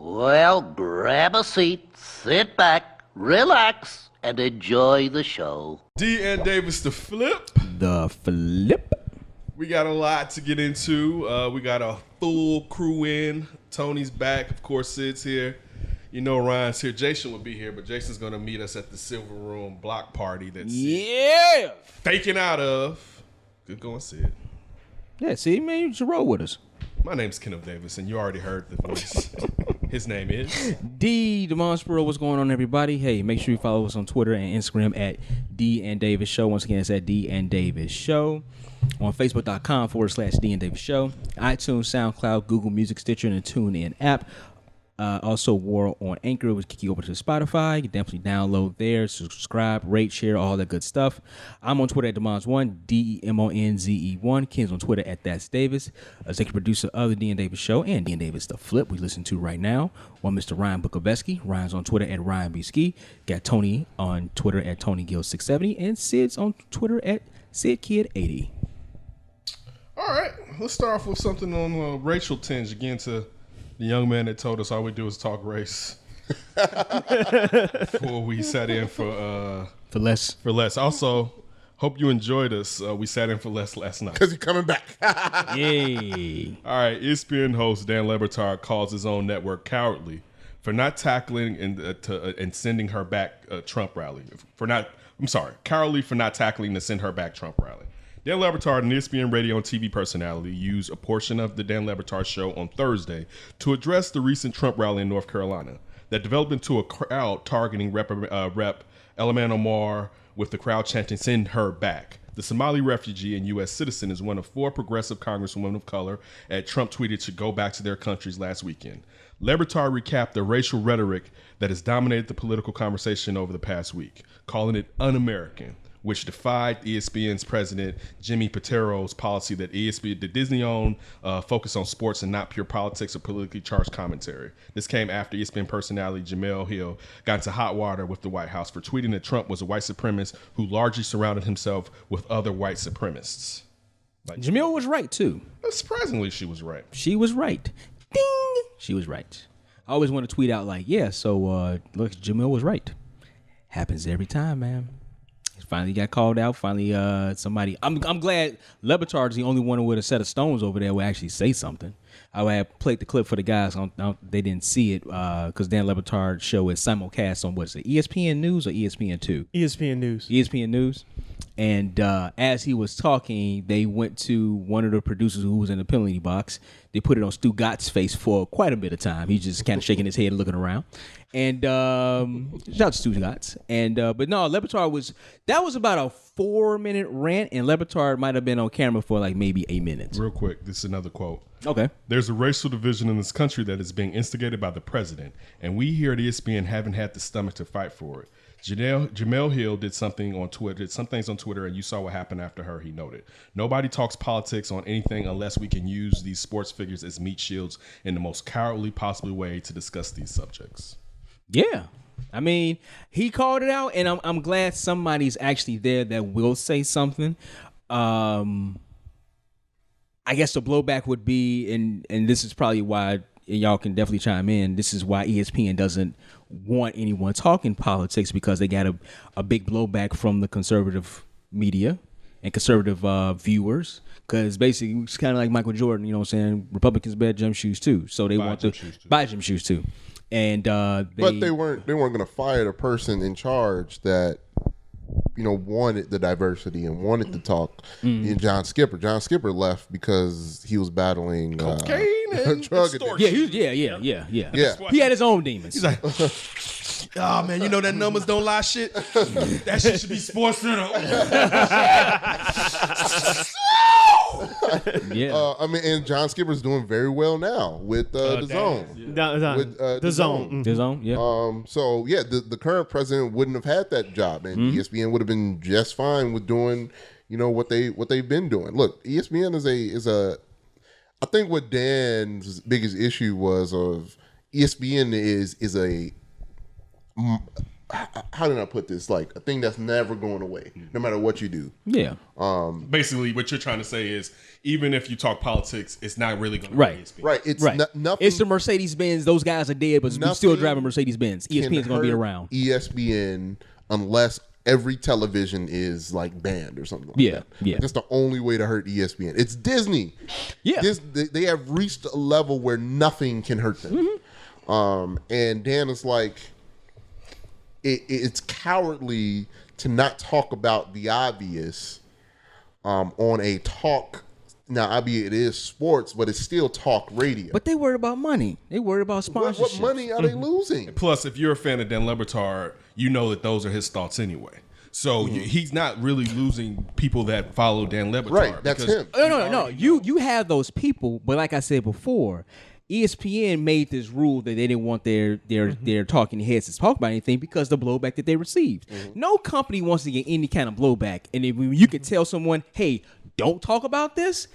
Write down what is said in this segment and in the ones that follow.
Well, grab a seat, sit back, relax, and enjoy the show. D and Davis, the flip. The flip. We got a lot to get into. We got a full crew in. Tony's back. Of course, Sid's here. You know Ryan's here. Jason will be here, but Jason's going to meet us at the Silver Room block party that's faking out of. Good going, Sid. Yeah, see, man, you should roll with us. My name's Kenneth Davis, and you already heard the voice. His name is D Demonspro. What's going on, everybody? Hey, make sure you follow us on Twitter and Instagram at D and Davis Show. Once again, it's at D and Davis Show. On Facebook.com/D and Davis Show. iTunes, SoundCloud, Google Music, Stitcher, and the TuneIn app. Also, we're on Anchor, which kick you over to Spotify. You can definitely download there, subscribe, rate, share, all that good stuff. I'm on Twitter at Demonz1, DEMONZE1. Ken's on Twitter at That's Davis. Executive producer of the D and Davis Show and D and Davis The Flip we listen to right now. One Mr. Ryan Bukoveski. Ryan's on Twitter at Ryan B. Ski. Got Tony on Twitter at TonyGill670. And Sid's on Twitter at SidKid80. All right. Let's start off with something on racial tinge. Again, to the young man that told us all we do is talk race. Before we sat in for less. Also, hope you enjoyed us. We sat in for less last night. Because he's coming back. Yay. All right. ESPN host Dan Le Batard calls his own network cowardly for not tackling and sending her back Trump rally. Cowardly for not tackling to send her back Trump rally. Dan Le Batard, an ESPN radio and TV personality, used a portion of the Dan Le Batard show on Thursday to address the recent Trump rally in North Carolina that developed into a crowd targeting Rep. Elman Omar, with the crowd chanting, "Send her back." The Somali refugee and U.S. citizen is one of 4 progressive congresswomen of color at Trump tweeted to go back to their countries last weekend. Le Batard recapped the racial rhetoric that has dominated the political conversation over the past week, calling it un-American, which defied ESPN's president Jimmy Patero's policy that the Disney-owned focus on sports and not pure politics or politically charged commentary. This came after ESPN personality Jemele Hill got into hot water with the White House for tweeting that Trump was a white supremacist who largely surrounded himself with other white supremacists. Jemele was right, too. Surprisingly, she was right. She was right. Ding! She was right. I always want to tweet out like, yeah, so look, Jemele was right. Happens every time, man. Finally got called out. Finally, somebody. I'm glad Le Batard's the only one with a set of stones over there would actually say something. I had played the clip for the guys. They didn't see it because Dan Le Batard's show is simulcast on what's it, ESPN News or ESPN2? ESPN News. ESPN News. And as he was talking, they went to one of the producers who was in the penalty box. They put it on Stu Gott's face for quite a bit of time. He's just kind of shaking his head and looking around. And shout out to Stu Gotts. And but no, Le Batard was about a 4-minute rant, and Le Batard might have been on camera for like maybe 8 minutes. Real quick, this is another quote. Okay. There's a racial division in this country that is being instigated by the president, and we here at ESPN haven't had the stomach to fight for it. Jemele Hill did some things on Twitter, and you saw what happened after her, he noted. Nobody talks politics on anything unless we can use these sports figures as meat shields in the most cowardly possible way to discuss these subjects. Yeah. I mean, he called it out, and I'm glad somebody's actually there that will say something. I guess the blowback would be, and this is probably why y'all can definitely chime in. This is why ESPN doesn't want anyone talking politics, because they got a big blowback from the conservative media and conservative viewers. Because basically, it's kind of like Michael Jordan, you know what I'm saying? Republicans wear gym shoes too, so they want to buy gym shoes too. And but they weren't going to fire the person in charge that wanted the diversity and wanted to talk. And John Skipper left because he was battling cocaine and drug extortion. Yeah. He had his own demons. He's like, oh man, you know that numbers don't lie shit. That shit should be Sports Center. Yeah. And John Skipper's doing very well now with the Zone. The Zone. The Zone, yeah. So yeah, the current president wouldn't have had that job, and ESPN would have been just fine with doing, what they've been doing. Look, ESPN is a. I think what Dan's biggest issue was of ESPN is a. how did I put this? Like a thing that's never going away, no matter what you do. Yeah. Basically, what you're trying to say is, even if you talk politics, it's not really going to Right. be ESPN. Right. It's Right. nothing. It's the Mercedes Benz. Those guys are dead, but we still Nothing driving Mercedes Benz. ESPN's going to be around. ESPN, unless every television is like banned or something like Yeah, that. yeah. Like, that's the only way to hurt ESPN. It's Disney. Yeah. They have reached a level where nothing can hurt them. And Dan is like, it's cowardly to not talk about the obvious on a talk. Now, albeit it is sports, but it's still talk radio. But they worried about money. They worried about sponsorship. What money are they losing? Plus, if you're a fan of Dan Le Batard, you know that those are his thoughts anyway. So he's not really losing people that follow Dan Le Batard. Right, that's him. No. You have those people, but like I said before, ESPN made this rule that they didn't want their talking heads to talk about anything because of the blowback that they received. No company wants to get any kind of blowback, and if you can tell someone, "Hey, don't talk about this,"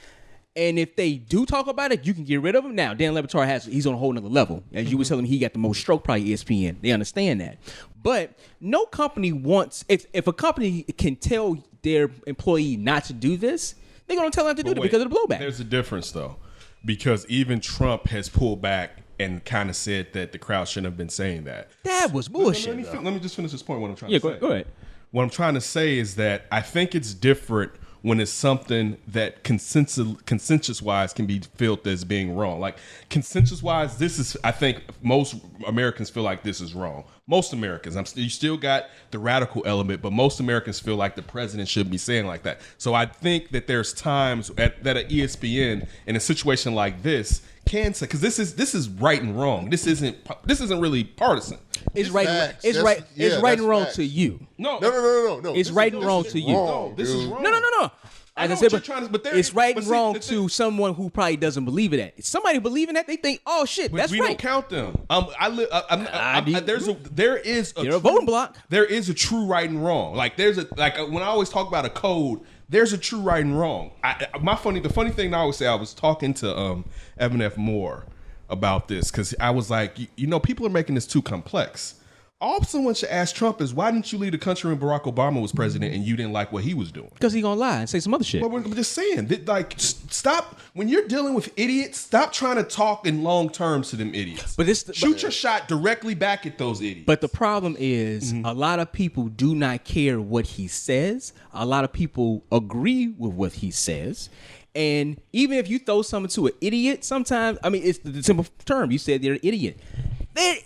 and if they do talk about it, you can get rid of them. Now, Dan Le Batard he's on a whole nother level. As you were telling me, he got the most stroke, probably ESPN. They understand that. But no company wants, if a company can tell their employee not to do this, they're going to tell them to do it because of the blowback. There's a difference, though, because even Trump has pulled back and kind of said that the crowd shouldn't have been saying that. That was bullshit. Let me just finish this point. What I'm trying to say. Go ahead. What I'm trying to say is that I think it's different when it's something that consensus-wise can be felt as being wrong. Like, consensus-wise, this is, I think most Americans feel like this is wrong. Most Americans. You still got the radical element, but most Americans feel like the president shouldn't be saying like that. So I think that there's times that at ESPN, in a situation like this, can say, because this is right and wrong. This isn't really partisan. It's right. Facts. It's That's- right. It's yeah, right that's and wrong facts. to you. No. It's right and wrong to you. Wrong, This is dude. wrong. No. I As know I said, what you're trying to- but there- it's right but and see, wrong the to thing- someone who probably doesn't believe in that. If somebody believe in that, they think, "Oh shit, But that's we right." don't count them. There is You're a voting block. There is a true right and wrong. Like when I always talk about a code, there's a true right and wrong. The funny thing I always say, I was talking to Evan F. Moore about this because I was like, people are making this too complex. All someone should ask Trump is, why didn't you lead the country when Barack Obama was president and you didn't like what he was doing? Because he gonna lie and say some other shit. But I'm just saying, stop when you're dealing with idiots. Stop trying to talk in long terms to them idiots. But Shoot your shot directly back at those idiots. But the problem is, a lot of people do not care what he says. A lot of people agree with what he says. And even if you throw something to an idiot, sometimes, it's the simple term. You said they're an idiot.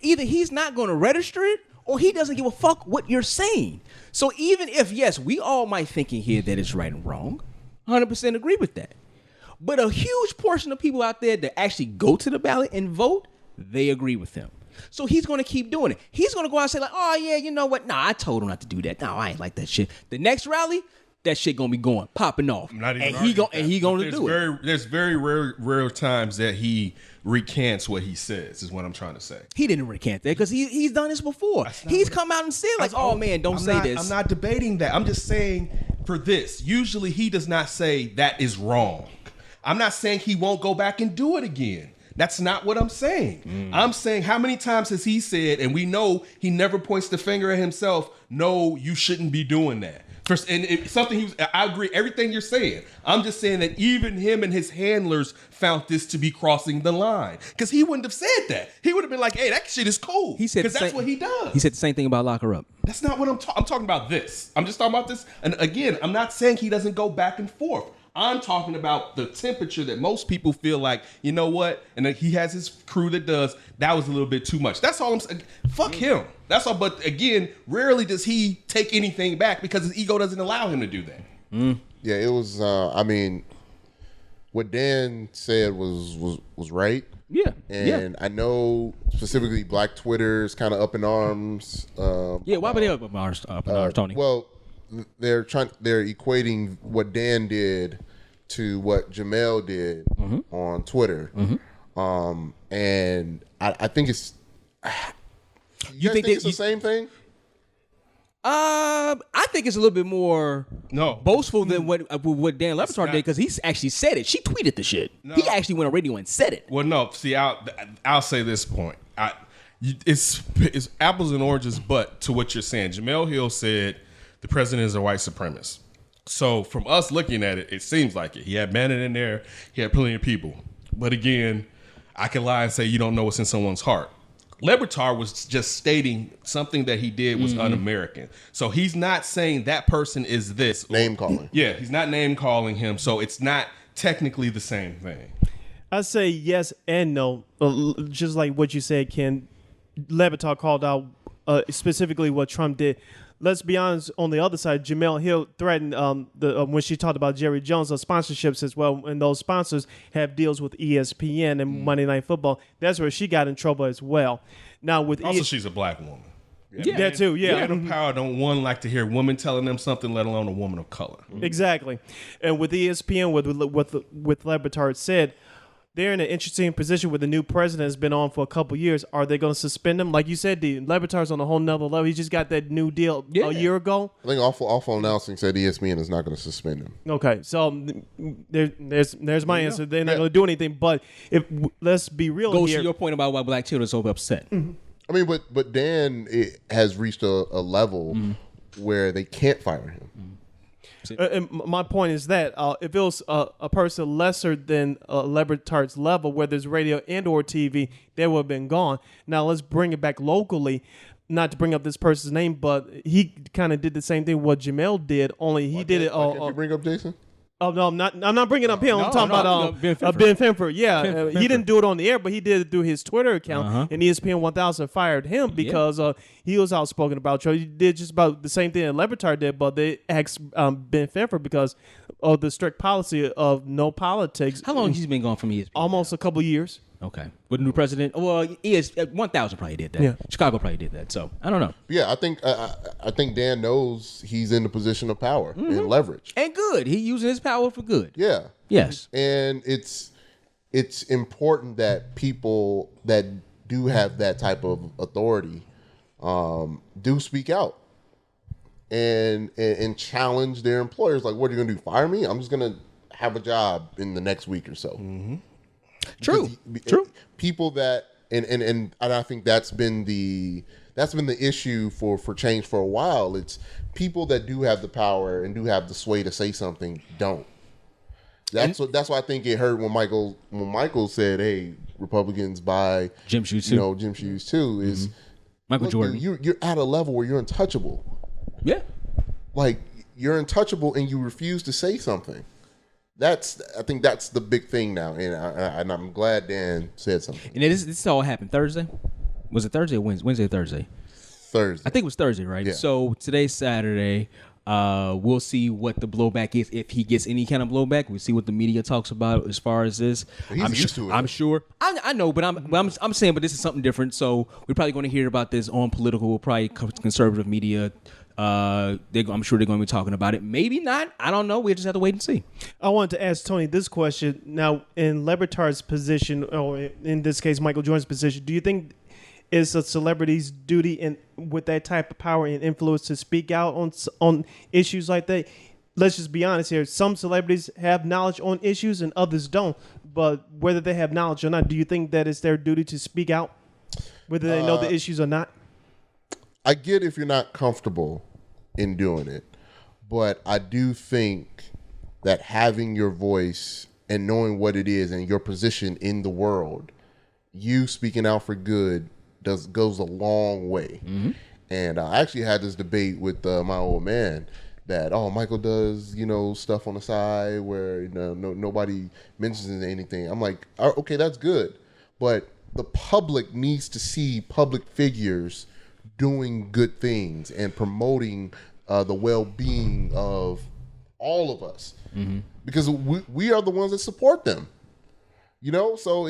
Either he's not going to register it or he doesn't give a fuck what you're saying. So even if, yes, we all might think in here that it's right and wrong, 100% agree with that. But a huge portion of people out there that actually go to the ballot and vote, they agree with him. So he's going to keep doing it. He's going to go out and say like, "Oh yeah, you know what? Nah, I told him not to do that. No, I ain't like that shit." The next rally, that shit gonna be popping off. Not even and he gonna do it. There's very rare times that he recants what he says, is what I'm trying to say. He didn't recant that because he's done this before. He's come out and said like, "Oh man, don't say this." I'm not debating that. I'm just saying for this. Usually he does not say that is wrong. I'm not saying he won't go back and do it again. That's not what I'm saying. I'm saying, how many times has he said, and we know he never points the finger at himself, "No, you shouldn't be doing that." And it's something I agree everything you're saying. I'm just saying that even him and his handlers found this to be crossing the line, because he wouldn't have said that. He would have been like, "Hey, that shit is cool." He said because that's what he does. He said the same thing about lock her up. That's not what I'm talking about. This. I'm just talking about this. And again, I'm not saying he doesn't go back and forth. I'm talking about the temperature that most people feel like, you know what? And then he has his crew that does. That was a little bit too much. That's all I'm saying. Fuck him. That's all. But again, rarely does he take anything back because his ego doesn't allow him to do that. Yeah, it was. What Dan said was right. Yeah, And I know specifically Black Twitter is kind of up in arms. Yeah, why would they up in arms, Tony? Well, they're equating what Dan did to what Jamel did on Twitter. And I think it's. You guys think it's the same thing? I think it's a little bit more boastful than what Dan Le Batard did, because he actually said it. She tweeted the shit. He actually went on radio and said it. Well, no. See, I'll say this point. it's apples and oranges, but to what you're saying, Jemele Hill said the president is a white supremacist. So from us looking at it, it seems like it. He had Bannon in there. He had plenty of people. But again, I can lie and say you don't know what's in someone's heart. Le Batard was just stating something that he did was un-American. So he's not saying that person is this. Name calling. Yeah, he's not name calling him. So it's not technically the same thing. I say yes and no. Just like what you said, Ken. Le Batard called out specifically what Trump did. Let's be honest, on the other side, Jemele Hill threatened when she talked about Jerry Jones sponsorships as well, and those sponsors have deals with ESPN and Monday Night Football. That's where she got in trouble as well. Now with also, she's a black woman. Yeah, that too. Yeah, men of power don't like to hear women telling them something, let alone a woman of color. Exactly. And with ESPN, with Le Batard said, they're in an interesting position where the new president has been on for a couple years. Are they going to suspend him? Like you said, Le Batard's on a whole nother level. He just got that new deal a year ago. I think awful announcing said ESPN is not going to suspend him. Okay, so there's my answer. They're not going to do anything. But let's be real Goes here. to your point about why black children are so upset. Mm-hmm. I mean, but Dan has reached a level where they can't fire him. And my point is that if it was a person lesser than Le Batard's level, whether it's radio and or TV, they would have been gone. Now let's bring it back locally. Not to bring up this person's name, but he kind of did the same thing what Jemele did. Only he did it. Can't you bring up Jason? Oh no, I'm not bringing up him. I'm talking about Ben Finford. Yeah, he didn't do it on the air, but he did it through his Twitter account. And ESPN 1000 fired him because he was outspoken about Trump. He did just about the same thing that Le Batard did, but they asked Ben Finford because of the strict policy of no politics. How long he's been gone from ESPN? Almost a couple years. Okay. With the new president, well, 1000 probably did that. Yeah. Chicago probably did that. So I don't know. Yeah, I think Dan knows he's in the position of power and leverage. And good. He using his power for good. Yeah. Yes. And it's important that people that do have that type of authority do speak out and challenge their employers. Like, what are you gonna do? Fire me? I'm just gonna have a job in the next week or so. Mm-hmm. True. People that and I think that's been the issue for change for a while. It's people that do have the power and do have the sway to say something don't. That's why I think it hurt when Michael said, "Hey, Republicans buy gym shoes too." Gym shoes too. Is Michael Jordan? Dude, you're at a level where you're untouchable. Yeah. Like you're untouchable and you refuse to say something. I think that's the big thing now, and I'm glad Dan said something. And this all happened Thursday. Was it Thursday or Wednesday? Wednesday or Thursday? Thursday. I think it was Thursday, right? Yeah. So today's Saturday. We'll see what the blowback is, if he gets any kind of blowback. We'll see what the media talks about as far as this. He's used to it. I'm sure. I know, but I'm saying, but this is something different. So we're probably going to hear about this on political, probably conservative media. I'm sure they're going to be talking about it. Maybe not. I don't know. We just have to wait and see. I wanted to ask Tony this question. Now, in Le Batard's position, or in this case, Michael Jordan's position, do you think it's a celebrity's duty and with that type of power and influence to speak out on issues like that? Let's just be honest here. Some celebrities have knowledge on issues and others don't. But whether they have knowledge or not, do you think that it's their duty to speak out, whether they know the issues or not? I get if you're not comfortable in doing it, but I do think that having your voice and knowing what it is and your position in the world, you speaking out for good goes a long way. Mm-hmm. And I actually had this debate with my old man that Michael does stuff on the side where nobody mentions anything. I'm like, okay, that's good, but the public needs to see public figures doing good things and promoting the well-being of all of us, because we are the ones that support them. So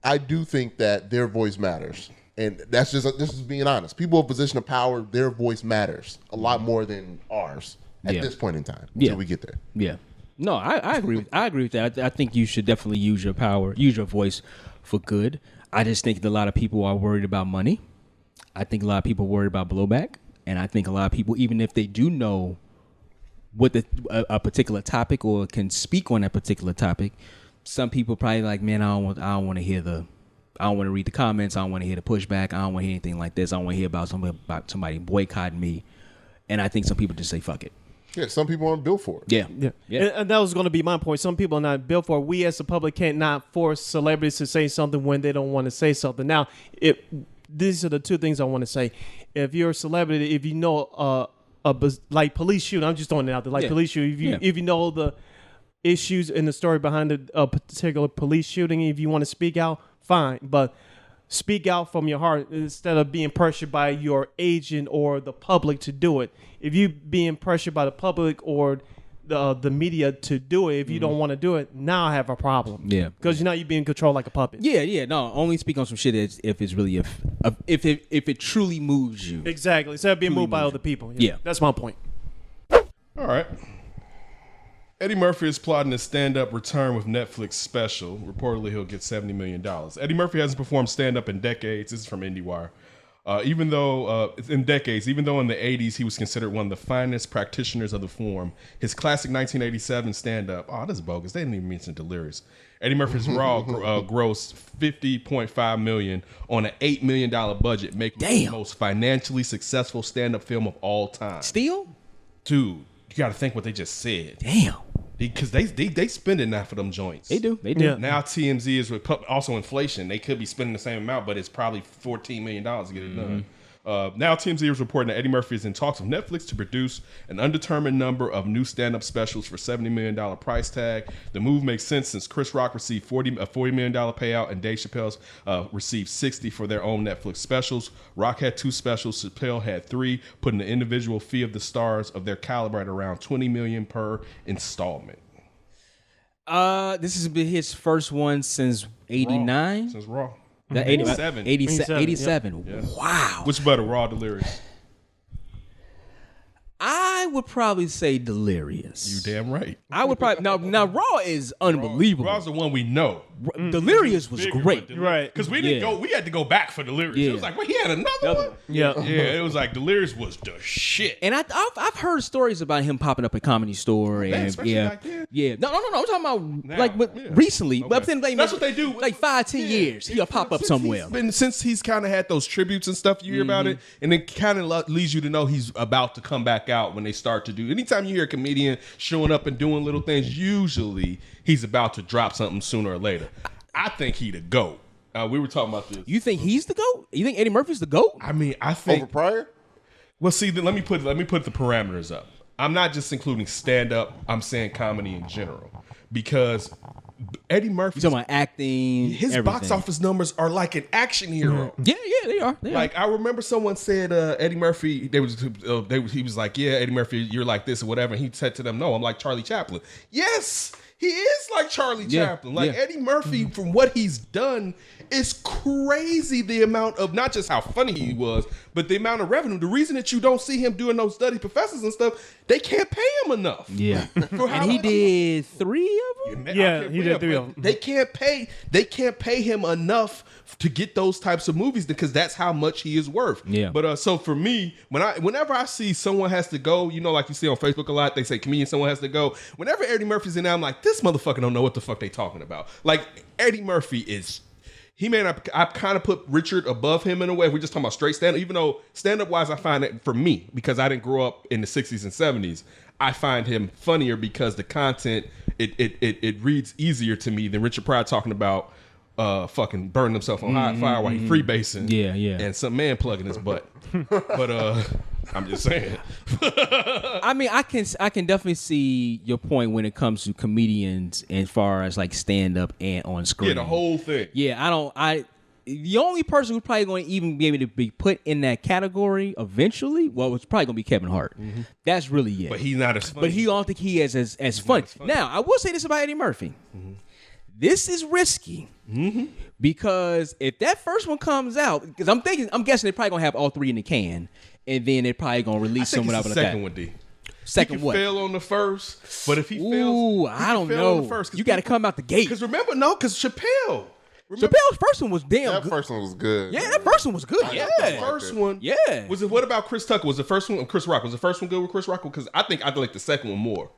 I do think that their voice matters, and this is being honest. People in position of power, their voice matters a lot more than ours at this point in time until we get there. Yeah. No, I agree. I agree with that. I think you should definitely use your power, use your voice for good. I just think that a lot of people are worried about money. I think a lot of people worry about blowback, and I think a lot of people, even if they do know what a particular topic or can speak on that particular topic, some people probably like, man, I don't want to hear the I don't want to read the comments. I don't want to hear the pushback. I don't want to hear anything like this. I don't want to hear about somebody boycotting me. And I think some people just say fuck it. Yeah, some people aren't built for it. Yeah. And that was going to be my point. Some people are not built for it. We as the public can't not force celebrities to say something when they don't want to say something. Now, these are the two things I want to say. If you're a celebrity, if you know like police shooting, I'm just throwing it out there, like police shooting. If you know the issues in the story behind a particular police shooting, if you want to speak out, fine. But speak out from your heart instead of being pressured by your agent or the public to do it. If you being pressured by the public or the media to do it, if you don't want to do it, now I have a problem. Yeah, because you're being controlled like a puppet. Yeah. No, only speak on some shit if it's really if it truly moves you. Exactly. Instead of being moved by other people. Yeah, that's my point. All right. Eddie Murphy is plotting a stand-up return with Netflix special. Reportedly, he'll get $70 million. Eddie Murphy hasn't performed stand-up in decades. This is from IndieWire. Even though in the 80s he was considered one of the finest practitioners of the form, his classic 1987 stand-up, this is bogus. They didn't even mention Delirious. Eddie Murphy's Raw grossed $50.5 million on an $8 million budget, making it the most financially successful stand-up film of all time. Still? Dude, you got to think what they just said. Damn. Because they spend it now for them joints. They do. Yeah. Now TMZ is with also inflation. They could be spending the same amount, but it's probably $14 million to get it done. Now TMZ is reporting that Eddie Murphy is in talks with Netflix to produce an undetermined number of new stand-up specials for $70 million price tag. The move makes sense since Chris Rock received a $40 million payout and Dave Chappelle's received $60 for their own Netflix specials. Rock had 2 specials, Chappelle had 3, putting the individual fee of the stars of their caliber at around $20 million per installment. This has been his first one since '89. Since Raw. 87. 87. Yeah. Wow. Which better, Raw or Delirious? I would probably say Delirious. You damn right. I would probably now Raw is unbelievable. Raw's the one we know. Delirious was great. Right. Because we didn't go. We had to go back for Delirious. Yeah. It was like, well, he had another one. Yeah. Yeah. It was like Delirious was the shit. And I've heard stories about him popping up at Comedy Store and especially back then. yeah. No. I'm talking about Now, like recently. Okay. But then That's what they do. Like 5-10 years, he'll pop up somewhere. Since he's kind of had those tributes and stuff, you hear about it, and it kind of leads you to know he's about to come back out when they start to do. Anytime you hear a comedian showing up and doing little things, usually he's about to drop something sooner or later. I think he the GOAT. We were talking about this. You think he's the GOAT? You think Eddie Murphy's the GOAT? I mean, I think Over Pryor? Well, see, let me put the parameters up. I'm not just including stand up. I'm saying comedy in general because Eddie Murphy. You talking about acting? His everything. box office numbers are like an action hero. Yeah, they are. Like I remember someone said Eddie Murphy. He was like, yeah, Eddie Murphy, you're like this or whatever. And he said to them, no, I'm like Charlie Chaplin. Yes, he is like Charlie Chaplin. Like Eddie Murphy, from what he's done, is crazy. The amount of not just how funny he was, but the amount of revenue. The reason that you don't see him doing those study professors and stuff, they can't pay him enough. Yeah, and he did 3 of them. Yeah, he did 3 of them. They can't pay him enough to get those types of movies because that's how much he is worth. Yeah. But so for me, whenever I see someone has to go, like you see on Facebook a lot, they say comedian someone has to go. Whenever Eddie Murphy's in there, I'm like, this motherfucker don't know what the fuck they talking about. Like Eddie Murphy is. I kind of put Richard above him in a way. If we're just talking about straight stand-up, even though stand-up wise, I find it for me because I didn't grow up in the 60s and 70s. I find him funnier because the content it reads easier to me than Richard Pryor talking about fucking burning himself on hot fire while he freebasing. Yeah. And some man plugging his butt. But I'm just saying. I mean, I can definitely see your point when it comes to comedians as far as like stand up and on screen. Yeah, the whole thing. Yeah, the only person who's probably going to even be able to be put in that category eventually, well, it's probably going to be Kevin Hart. That's really it. But he's not as funny. But I don't think he is as funny. Now, I will say this about Eddie Murphy. This is risky because if that first one comes out, because I'm guessing they're probably going to have all 3 in the can, and then they're probably going to release someone out of that. Second one, D. Second he what? Fail on the first, but if he fails, Ooh, I don't know. You got to come out the gate. Because because Chappelle. Chappelle's first one was damn That good. first one was good. Yeah, that first one was good. Yeah. The first one. Yeah. What about Chris Tucker? Was the first one Chris Rock? Was the first one good with Chris Rock? Because I like the second one more.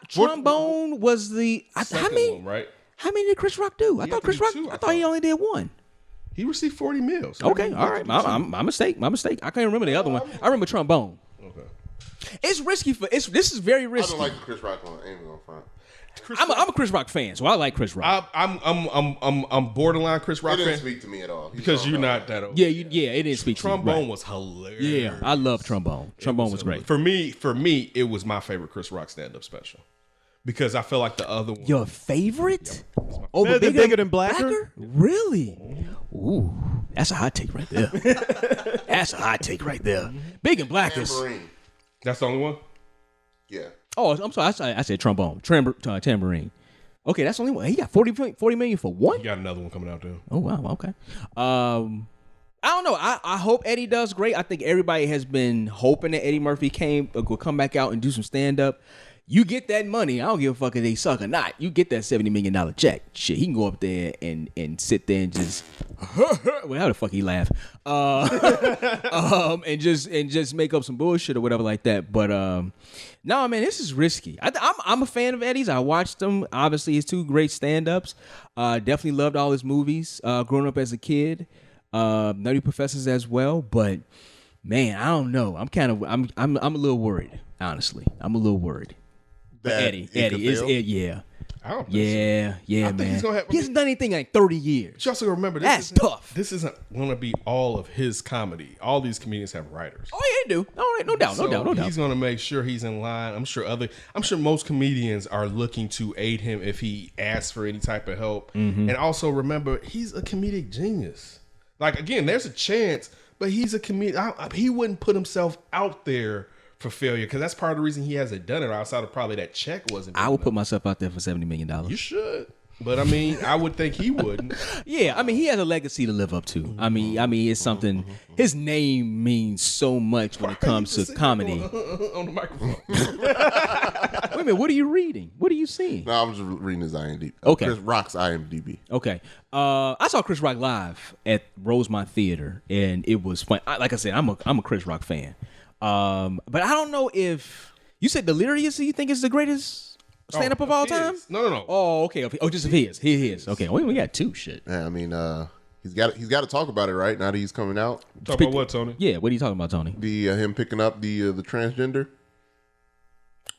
Trombone was the Second one, right? How many did Chris Rock do? I thought Chris Rock. I thought he only did 1. He received 40 mils. Okay, all right. My mistake. I can't remember the other one. I remember trombone. Okay. It's risky this is very I risky. don't like the Chris Rock one. I ain't gonna front. I'm a Chris Rock fan, so I like Chris Rock. I'm borderline Chris Rock It didn't fan speak to me at all. because you're not that old. Yeah, it didn't speak to me. Trombone Right. was hilarious. Yeah, I love trombone. Trombone was great. For me, it was my favorite Chris Rock stand-up special because I feel like the other one. Your favorite? Better than Bigger Than Blacker? Really? Ooh, that's a hot take right there. That's a hot take right there. Big and Black is. Tambourine. That's the only one. Yeah. Oh, I'm sorry. I said trombone. Tambourine. Okay, that's the only one. He got 40 million for one? You got another one coming out too. Oh, wow. Okay. I don't know. I hope Eddie does great. I think everybody has been hoping that Eddie Murphy will come back out and do some stand-up. You get that money. I don't give a fuck if they suck or not. You get that $70 million check. Shit, he can go up there and sit there and just well, how the fuck he laugh? And just make up some bullshit or whatever like that. But no, man, this is risky. I'm a fan of Eddie's. I watched him. Obviously, his two great stand-ups. Definitely loved all his movies. Growing up as a kid, Nutty Professors as well. But man, I don't know. I'm a little worried. Honestly, I'm a little worried. But Eddie is it? Yeah. I don't think Yeah, I think man. he's gonna have- he hasn't done anything in like 30 years. But you also remember That's tough. This isn't going to be all of his comedy. All these comedians have writers. Oh yeah, they do. All right, no doubt. He's going to make sure he's in line. I'm sure most comedians are looking to aid him if he asks for any type of help. Mm-hmm. And also remember, he's a comedic genius. Like again, there's a chance, but he's a comedian. He wouldn't put himself out there for failure because that's part of the reason he hasn't done it. Outside of probably that check wasn't. I would put myself out there for $70 million. You should. But I mean, I would think he wouldn't. Yeah, I mean, he has a legacy to live up to. I mean, it's something. His name means so much when it comes to comedy. On the microphone. Wait a minute, what are you reading? What are you seeing? No, I'm just reading his IMDb. Okay. Chris Rock's IMDb. Okay, I saw Chris Rock live at Rosemont Theater, and it was fun. Like I said, I'm a Chris Rock fan. But I don't know if you said Delirious. You think is the greatest stand-up of all time? No. Oh, okay. Oh, just of his. His. Okay. We got two shit. Yeah, I mean, he's got to talk about it right now that he's coming out. Talk about what, Tony? Yeah. What are you talking about, Tony? The him picking up the transgender.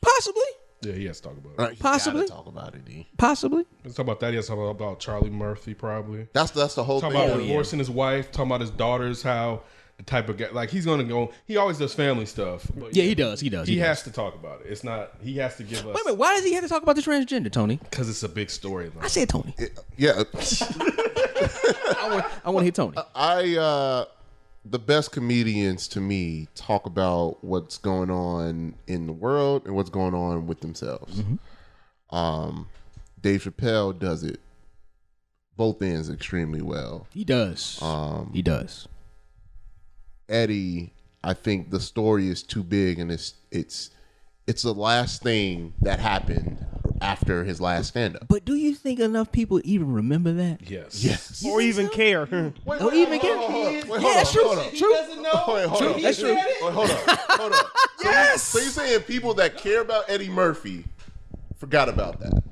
Possibly. Yeah, he has to talk about it. He's Possibly. gotta talk about it. D. Possibly. Let's talk about that. He has to talk about Charlie Murphy, probably. That's the whole Talking thing. about divorcing his wife. Talking about his daughters. How the type of guy, like he's gonna go. He always does family stuff. But Yeah, he does. He does. He has to talk about it. It's not. He has to give us. Wait a minute. Why does he have to talk about the transgender, Tony? Because it's a big story. I said Tony. Yeah. I want to hear Tony. The best comedians to me talk about what's going on in the world and what's going on with themselves. Dave Chappelle does it both ends extremely well. He does. He does. Eddie, I think the story is too big, and it's the last thing that happened after his last stand-up. But do you think enough people even remember that? Yes. Or even care. Or even care? Wait, hold Yeah, on, that's true. hold on. True. Wait, hold on. That's true. Wait, hold on. Yes. So you're saying people that care about Eddie Murphy forgot about that?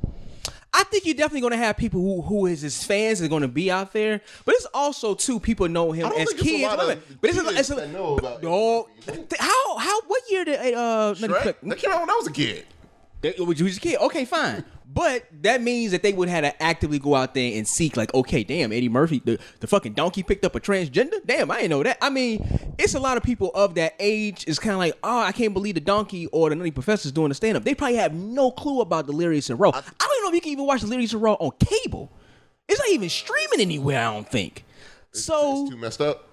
I think you're definitely going to have people who is his fans are going to be out there, but it's also too people know him I don't as think it's kids. a lot Wait a of minute. But kids that know about no. Eddie Murphy. How what year did Shrek? That came out when I was a kid. Was you a kid? Okay, fine. But that means that they would have to actively go out there and seek, like, okay, damn, Eddie Murphy, the fucking donkey picked up a transgender? Damn, I didn't know that. I mean, it's a lot of people of that age is kind of like, oh, I can't believe the donkey or the Nutty Professor's doing the stand-up. They probably have no clue about Delirious and Raw. I don't even know if you can even watch Delirious and Raw on cable. It's not even streaming anywhere, I don't think. So, It's too messed up.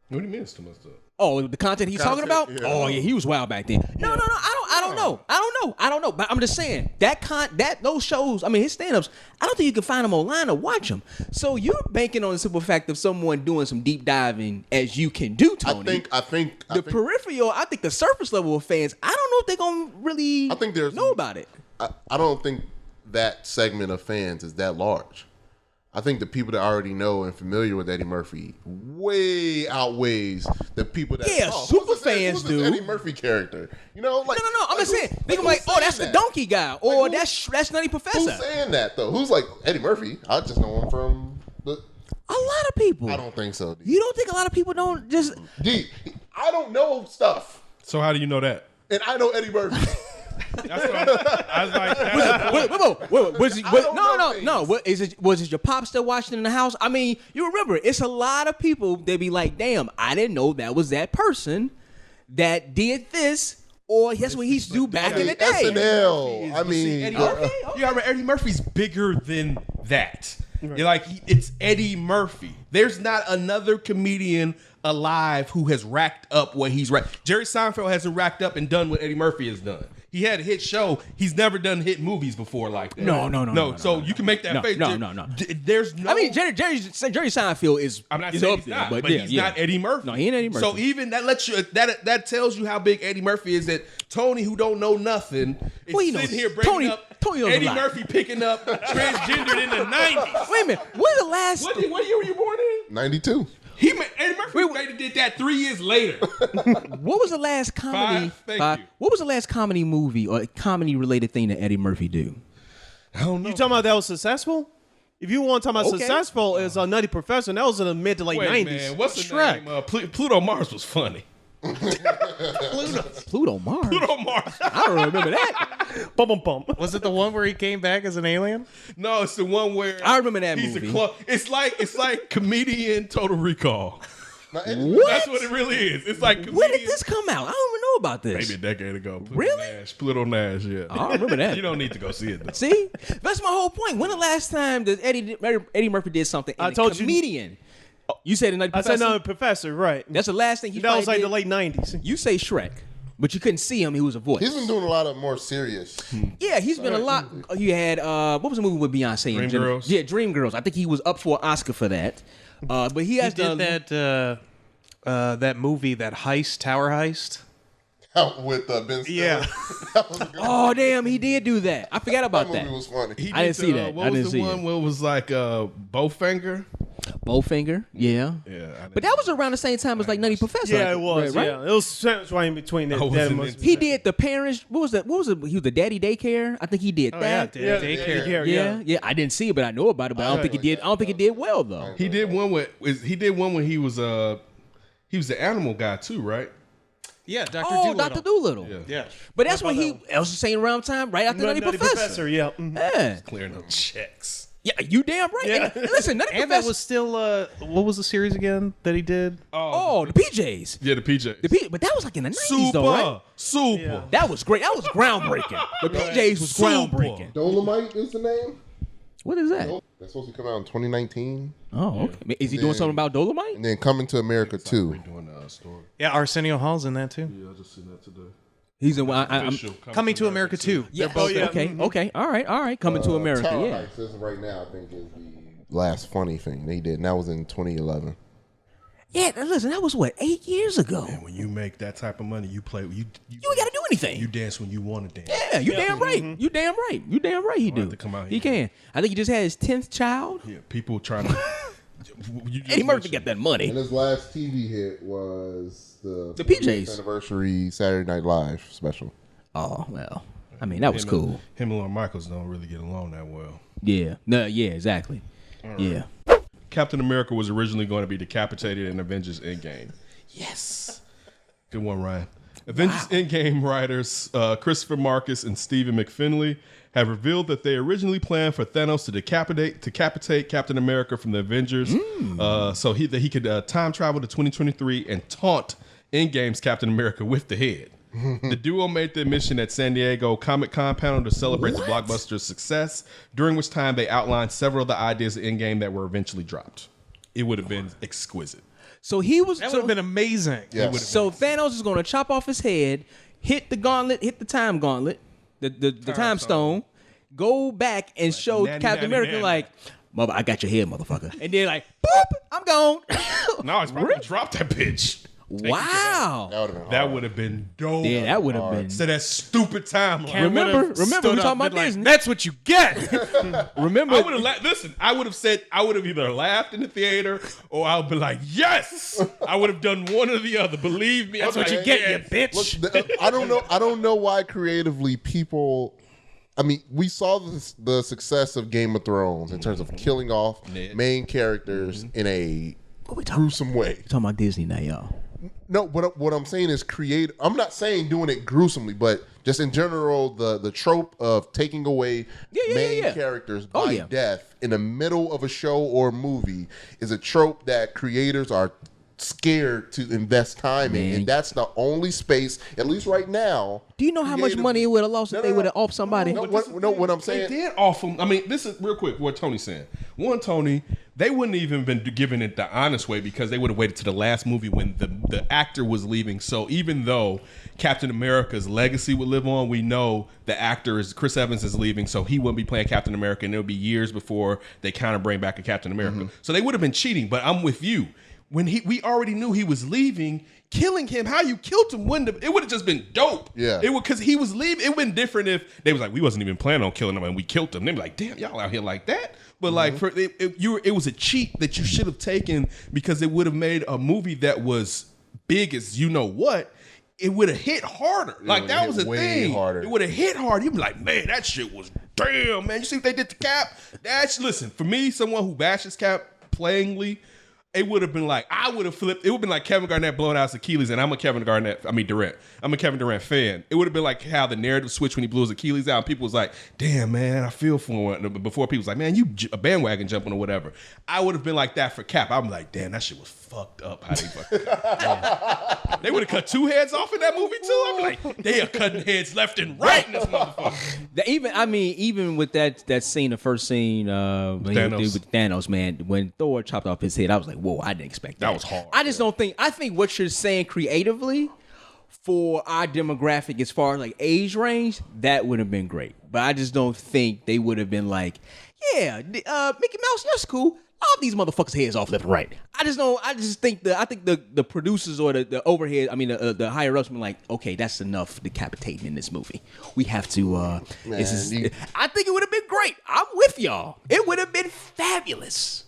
What do you mean it's too much stuff? oh, the content he's talking about? Yeah. Oh, yeah, he was wild back then. No, I don't know. But I'm just saying those shows. I mean, his stand-ups. I don't think you can find them online or watch them. So you're banking on the simple fact of someone doing some deep diving, as you can do, Tony. I think Peripheral. I think the surface level of fans. I don't know if they're gonna really. I think there's know about it. I don't think that segment of fans is that large. I think the people that already know and familiar with Eddie Murphy way outweighs the people that super fans do. Eddie Murphy character, you know, like No. I'm just saying. They can be like, oh, that's the donkey guy, or that's Nutty Professor. Who's saying that though? Who's like Eddie Murphy? I just know him from the. A lot of people. I don't think so. D. You don't think a lot of people don't just? D. I don't know stuff, So how do you know that? and I know Eddie Murphy. That's what I was like. Wait, was it, I don't know no. things. What is it? Was it your pop still watching in the house? I mean, you remember? It's a lot of people. They be like, "Damn, I didn't know that was that person that did this." Or that's what he used to do back in the day. SNL. I mean, Eddie Murphy. You remember Eddie Murphy's bigger than that. You're like, it's Eddie Murphy. There's not another comedian alive who has racked up what he's racked. Jerry Seinfeld hasn't racked up and done what Eddie Murphy has done. He had a hit show. He's never done hit movies before like that. No. So you can make that face. No. There's no. I mean, Jerry Seinfeld is. I'm not is saying up he's there, not, but he's not Eddie Murphy. No, he ain't Eddie Murphy. So even that lets you that tells you how big Eddie Murphy is. That Tony, who don't know nothing, is Well, he sitting knows- here breaking Tony- up Tony knows a Eddie lot. Murphy picking up transgendered in the 90s. Wait a minute. When the last? What year were you born in? 92. Eddie Murphy did that 3 years later. What was the last comedy? Thank you. What was the last comedy movie or comedy related thing that Eddie Murphy do? I don't know. You talking about that was successful? If you want to talk about Okay. successful, it's a Nutty Professor, and that was in the mid to late Wait, 90s. man, what's the Shrek. name? Pluto Mars was funny. Pluto Mars. Pluto Mars. I don't remember that. Bum, bum, bum. Was it the one where he came back as an alien? No, it's the one where I remember that he's movie. It's like comedian Total Recall. Now, Eddie, What? That's what it really is. It's like comedian. When did this come out? I don't even know about this. Maybe a decade ago. Pluto Really? Nash. Pluto Nash, yeah. I don't remember that. You don't need to go see it, though. See, that's my whole point. When the last time that Eddie Murphy did something? I and told a you- comedian. You said another I professor. said Nutty Professor, right. That's the last thing he. That was like probably the did. late 90s. You say Shrek, but you couldn't see him. He was a voice. he's been doing a lot of more serious. Yeah, he's been a lot. You had what was the movie with Beyonce? and Jennifer? Dreamgirls? Yeah, Dreamgirls. I think he was up for an Oscar for that. But he He has did done that movie, that heist, tower heist. Out with Ben Stiller. Yeah. That was a good Oh damn, he did do that. I forgot that about movie that. was funny. He I didn't did see that. What I was didn't the see one it. where it was like Bowfinger? Bowfinger, yeah. Yeah. But that was around the same time as like Nutty Professor. Yeah, it was. right? Yeah, it was right in between that. I wasn't must- into He did the parents. What was that? What was it? He was the daddy daycare. I think he did that. Yeah, Daycare. Yeah. I didn't see it, but I know about it. But I don't think he did. I don't think he did well though. He did one when he was the animal guy too, right? Yeah, Dr. Oh, Dolittle. Dr. Doolittle. Yeah. But that's when he. That was the same around time, right after Nutty Professor. Yeah. Mhm. Yeah. Clearing up checks. Yeah, you damn right. Yeah. And listen, Nutty And Professor. that was still, what was the series again that he did? Oh, the PJs. Yeah, the PJ. But that was like in the 90s though, right? Super. Yeah. That was great. That was groundbreaking. The PJs was Super. groundbreaking. Dolomite is the name. What is that? That's supposed to come out in 2019. Oh, okay. Is he doing something about Dolomite? And then Coming to America 2. Doing the story. Yeah, Arsenio Hall's in that too. Yeah, I just seen that today. He's in. I'm, Official Coming to America 2. yeah. both- yeah. Okay. All right. Coming to America. Tower Yeah. Heights is right now, I think, is the last funny thing they did. And that was in 2011. Yeah. Listen, that was what 8 years ago. When you make that type of money, you play. You You ain't got to do anything. You dance when you want to dance. Yeah, you damn right. You damn right. You damn right. He I'll do. have to come out He here. can. I think he just had his 10th child. Yeah, people trying to. You just Eddie Murphy mentioned- got that And money. his last TV hit was the PJs. anniversary Saturday Night Live special. Oh well. I mean, that was cool. Him and Lorne Michaels don't really get along that well. Yeah. No. Yeah. Exactly. Yeah. Captain America was originally going to be decapitated in Avengers Endgame. Yes. Good one, Ryan. Avengers Endgame writers Christopher Marcus and Stephen McFinley have revealed that they originally planned for Thanos to decapitate Captain America from the Avengers so that he could time travel to 2023 and taunt Endgame's Captain America with the head. The duo made their mission at San Diego Comic-Con panel to celebrate the blockbuster's success, during which time they outlined several of the ideas of Endgame that were eventually dropped. It would have been exquisite. So he was. That would have been amazing. Yes. So Thanos is going to chop off his head, hit the gauntlet, hit the time gauntlet, the time stone, go back and show nanny, Captain nanny, America nanny. like, "Mother, I got your head, motherfucker," and then like, boop, I'm gone. No, it's probably drop that bitch. Wow. That would have been hard. That would have been dope. Yeah, that would have been. So that stupid timeline. Remember we Stood talking up about and like, Disney. That's what you get. Remember, I would have listen. I would have either laughed in the theater or I would be like, yes. I would have done one or the other. Believe me. That's what you get, you bitch. Look, I don't know why creatively people I mean, we saw the success of Game of Thrones in terms of killing off main characters in a gruesome way. We're talking about Disney now, y'all. No, what I'm saying is create. I'm not saying doing it gruesomely, but just in general, the trope of taking away main characters by death in the middle of a show or movie is a trope that creators are scared to invest time in, and that's the only space, at least right now. Do you know how much money it would have lost if they would have off somebody? What I'm saying? They did off them. I mean, this is real quick what Tony's saying. One, Tony, they wouldn't even been giving it the honest way because they would have waited to the last movie when the actor was leaving. So even though Captain America's legacy would live on, we know the actor is Chris Evans is leaving, so he wouldn't be playing Captain America, and it'll be years before they kind of bring back a Captain America. So they would have been cheating. But I'm with you. When we already knew he was leaving, killing him, how you killed him wouldn't have, it would have just been dope. Yeah. It would, because he was leaving. It would have been different if they was like, we wasn't even planning on killing him and we killed him. They'd be like, damn, y'all out here like that. But like, it was a cheat that you should have taken because it would have made a movie that was big as you know what. It would have hit harder. Like, that was a thing. Harder. It would have hit hard. You'd be like, man, that shit was damn, man. You see what they did to Cap? Listen, for me, someone who bashes Cap playingly, it would have been like, I would have flipped. It would have been like Kevin Garnett blowing out his Achilles, and I'm a Kevin Durant. I'm a Kevin Durant fan. It would have been like how the narrative switched when he blew his Achilles out. And people was like, damn, man, I feel for him. Before people was like, man, you a bandwagon jumping or whatever. I would have been like that for Cap. I'm like, damn, that shit was fucked up. How they fucked They would have cut 2 heads off in that movie too. I'm like, they are cutting heads left and right in this motherfucker. Even with that scene, the first scene when he did with Thanos, man, when Thor chopped off his head, I was like, whoa, I didn't expect that. That was hard. I think what you're saying creatively for our demographic as far as like age range, that would have been great. But I just don't think they would have been like, yeah, Mickey Mouse, that's cool. All these motherfuckers' heads off left and right. I think the producers or the overhead, the higher ups been like, okay, that's enough decapitating in this movie. We have to. I think it would have been great. I'm with y'all. It would have been fabulous.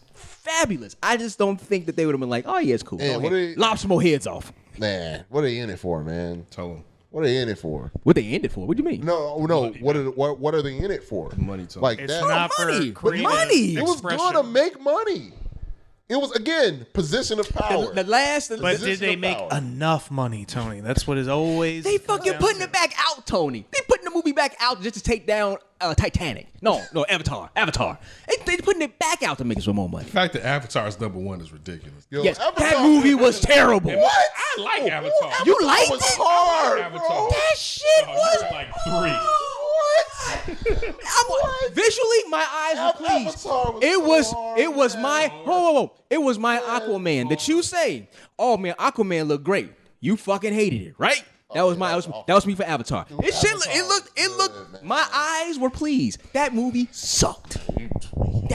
I just don't think that they would have been like, oh yeah, it's cool. Lop some more heads off. Man, what are they in it for, man? Tell them. What are they in it for? What they in it for? What do you mean? No. What are they in it for? Money, Tony. Like It's that. not money. for creative Money. It was going to make money. It was, again, position of power. But did they make enough money, Tony? That's what is always. They fucking putting it back out, Tony. They putting the movie back out just to take down Titanic. No, Avatar. They putting it back out to make us some more money. The fact that Avatar's #1 is ridiculous. Yo, Yes, Avatar- that movie was terrible. What? I like Avatar. You liked was it? hard, Avatar. bro. That shit was You're like 3. Visually, my eyes were pleased. Avatar was It was so hard, it was my it was my Aquaman that you say, oh man, Aquaman looked great. You fucking hated it, right? That was me for Avatar. It looked. My eyes were pleased. That movie sucked. How old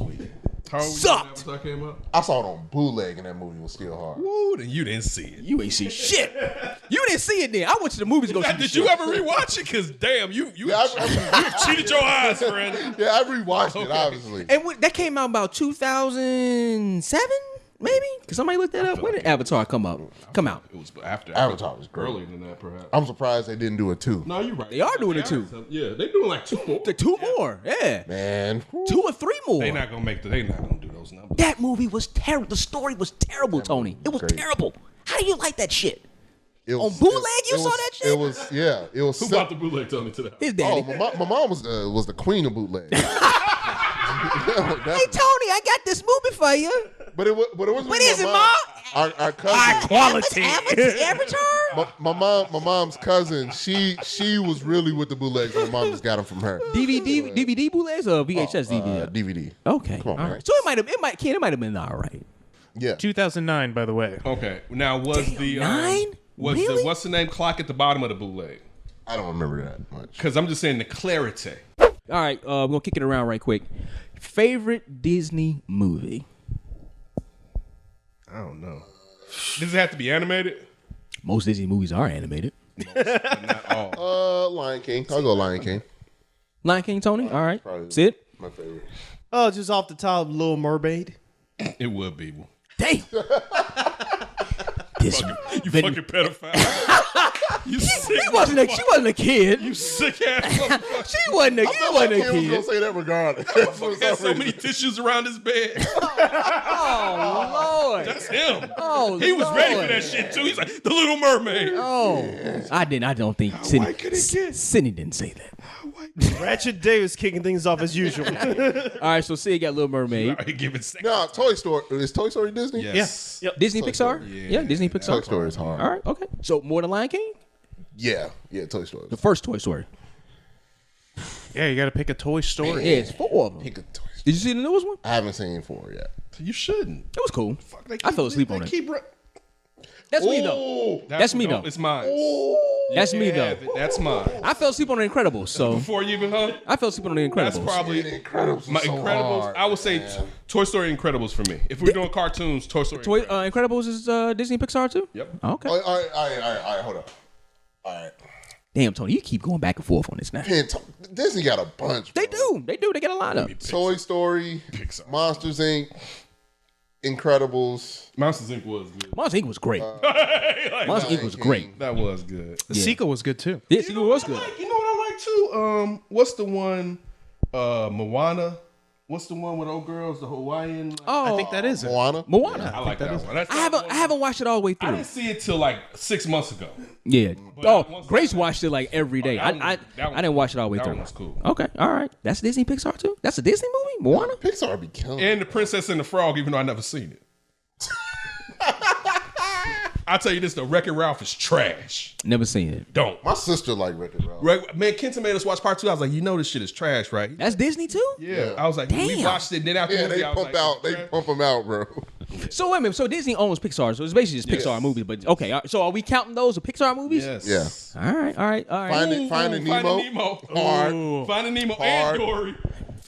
were you when Sucked. Avatar came out? I saw it on bootleg and that movie was still hard. Woo, then you didn't see it. You ain't see shit. You didn't see it then. I went to the movies to go see the Did shit. you ever rewatch it? Because damn, you cheated your eyes, friend. Yeah, I rewatched it, obviously. And that came out about 2007, maybe? Because somebody looked that up. When did Avatar come out? It was after Avatar was great. earlier than that, perhaps. I'm surprised they didn't do it too. No, you're right. They are doing it too. Yeah, they're doing like 2 more. 2 more, yeah. Man. 2 or 3 more. They're not gonna do those numbers. That movie was terrible. The story was terrible, Tony. It was great. terrible. How do you like that shit? It was, On bootleg, you saw that shit? It was, yeah. It was. Who bought the bootleg? Tell me today. His Oh, daddy. my mom was the queen of bootleg. Hey, Tony, I got this movie for you. But it was. What is it, Ma? Our cousin. High quality. Avatar? My mom's cousin. She was really with the bootlegs. My mom just got them from her. DVD bootlegs or VHS DVD? DVD. Okay, Come on, all man. right. So it might have been all right. Yeah. 2009, by the way. Okay, now was the 9? Really? what's the name clock at the bottom of the bootleg? I don't remember that much. Because I'm just saying the clarity. All right, we're gonna kick it around right quick. Favorite Disney movie? I don't know. Does it have to be animated? Most Disney movies are animated. But not all. Lion King. I'll go Lion King. Lion King, Tony. All right, Probably Sid. My favorite. Oh, just off the top, Little Mermaid. It would be. Damn. This You fucking pedophile. You sick. She wasn't a kid. You sick ass motherfucker. She wasn't a Ken was kid. gonna say that regardless. Motherfucker had so many tissues around his bed. Oh Lord. That's him. Oh, He was ready for Lord. that shit too. He's like the Little Mermaid. Oh, I don't think white could it get? Sydney didn't say that. Ratchet Davis kicking things off as usual. All right, so Sid got Little Mermaid. He giving sex. No, Toy Story. Is Toy Story Disney? Yes. Yep. Disney Pixar? Yeah, Disney Pixar. Toy Story is hard. All right, okay. So more than Lion King? Yeah, Toy Story. The first Toy Story. Yeah, you got to pick a Toy Story. Yeah, it's 4 of them. Pick a Toy Story. Did you see the newest one? I haven't seen 4 yet. You shouldn't. It was cool. They I fell asleep on it. That's me though. Oh, That's me though. It's mine. That's me though. That's mine. I fell asleep on The Incredibles, so Before you even hung, I fell asleep on The Incredibles. that's probably Incredibles. my So Incredibles. hard, I would say man. Toy Story Incredibles for me. If we're doing cartoons, Toy Story. Toy, Incredibles. Incredibles is Disney Pixar too? Yep. Okay. All right, hold up. All right. Damn, Tony, you keep going back and forth on this now. Disney got a bunch. They bro. do. They get a lineup. Toy Story, Pixar. Monsters Inc., Incredibles. Monsters Inc. was good. Monsters Inc. was great. Monsters Inc. was great. That was good. The sequel was good too. Yeah, it was good. You know what I like too? What's the one? Moana. What's the one with old girls? The Hawaiian. Oh, I think that is it. Moana. Moana. I like that one. That's I haven't watched it all the way I through. didn't see it till like 6 months ago. Yeah. But Oh, Grace watched it like every day. that one- I that one- didn't watch it all the way that through. one was cool. Okay, all right. That's Disney Pixar too. That's a Disney movie. Moana. Pixar be killing. And The Princess and the Frog, even though I never seen it. I'll tell you this: the Wreck-It Ralph is trash. Never seen it. Don't. My sister like Wreck-It Ralph. Man, Kenta made us watch part 2. I was like, you know this shit is trash, right? That's Disney too. Yeah. I was like, we Damn. watched it. And then after Yeah, the movie, they I was pump like, out. They trash. pump them out, bro. So wait a minute. So Disney owns Pixar. So it's basically just Pixar movies. But okay. So are we counting those as Pixar movies? Yes. Yeah. All right. Finding Finding Nemo. Nemo. Hard. Finding Nemo Hard. and Dory.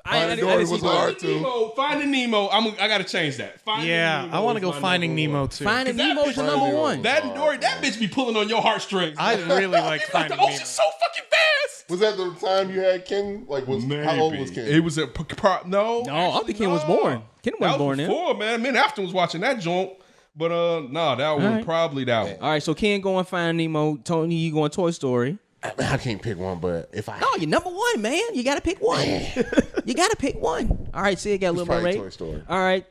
I Dory didn't see was Dory. hard too. Finding Nemo. I got to change that. Finding Yeah, Nemo I want to is go my Finding number Nemo one. too. Finding That Nemo is the bitch- number Finding Nemo. one. That and Dory, that bitch be pulling on your heartstrings. I really like He's like, Finding the Nemo. ocean's so fucking fast. Was that the time you had Ken? Like, how old was Ken? It was a no. No, I don't think Ken was born. Ken wasn't born then. Before, man. Men after was watching that joint, but no, that was right. probably that one. All right. So Ken going Finding Nemo. Tony, you going Toy Story. I can't pick one, but if I No, you're number one, man. You gotta pick one. You gotta pick one. All right, see, you got Little probably Mermaid. Toy Story. All right,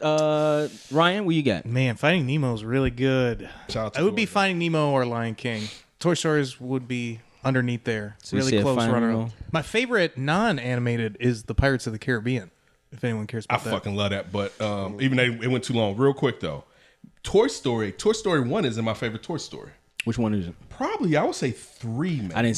Ryan, what you got? Man, Finding Nemo is really good. Shout out to I would be Gordon. Finding Nemo or Lion King. Toy Stories would be underneath there. So you really said close Finding runner. Nemo. My favorite non-animated is the Pirates of the Caribbean. If anyone cares I about that. fucking love that, but even though it went too long, real quick though, Toy Story 1 isn't my favorite Toy Story. Which one is it? Probably I would say 3, man. I didn't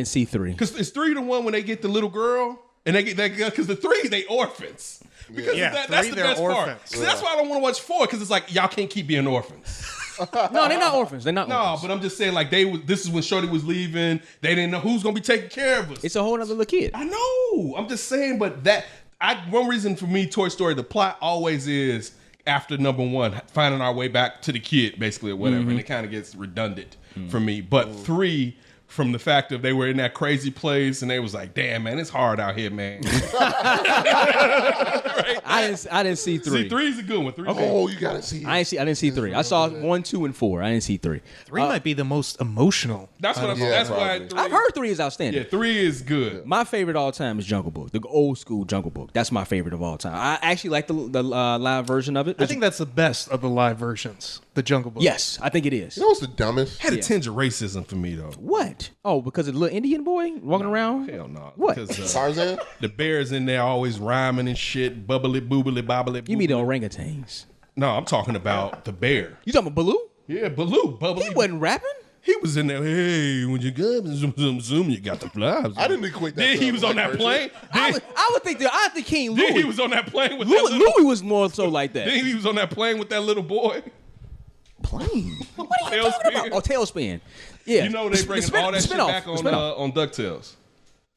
see 3. Because it's 3 the one when they get the little girl and they get that because the 3 they orphans. Because Yeah, that's 3 the they're best part. orphans. See, that's why I don't want to watch 4 because it's like y'all can't keep being orphans. No, they're not orphans. They're not No, orphans. but I'm just saying like this is when Shorty was leaving. They didn't know who's gonna be taking care of us. It's a whole other little kid. I know. I'm just saying, but one reason for me, Toy Story, the plot always is after number 1, finding our way back to the kid, basically, or whatever, and it kind of gets redundant for me. But 3, from the fact of they were in that crazy place and they was like, damn, man, it's hard out here, man. I didn't see 3. See, 3 is a good one. 3 Oh, you gotta see it. I didn't see 3. I saw 1, 2, and 4. I didn't see 3. 3 might be the most emotional. That's what I'm Yeah, That's why probably. 3, I've heard 3 is outstanding. Yeah, 3 is good. My favorite all time is Jungle Book, the old school Jungle Book. That's my favorite of all time. I actually like the live version of it. I think that's the best of the live versions. The Jungle Book. Yes, I think it is. You know what's the dumbest? Had a tinge of racism for me, though. What? Oh, because of the little Indian boy walking around? Hell no. What? Because Tarzan? the bears in there always rhyming and shit, bubbly, boobly, bobbly. You mean the orangutans? No, I'm talking about the bear. You talking about Baloo? Yeah, Baloo, bubbly. He wasn't rapping. He was in there. Hey, when you go, zoom, zoom, zoom, you got the flies. I didn't equate that. Then to he a was on black that person. plane. I would think King Then Louis. he was on that plane with that little. Louis was more so like that. Then he was on that plane with that little boy. Plane. What are you talking Tailspin. about? Oh, Tailspin. Yeah. You know they bring all that shit spin-off, back the spin-off. on DuckTales.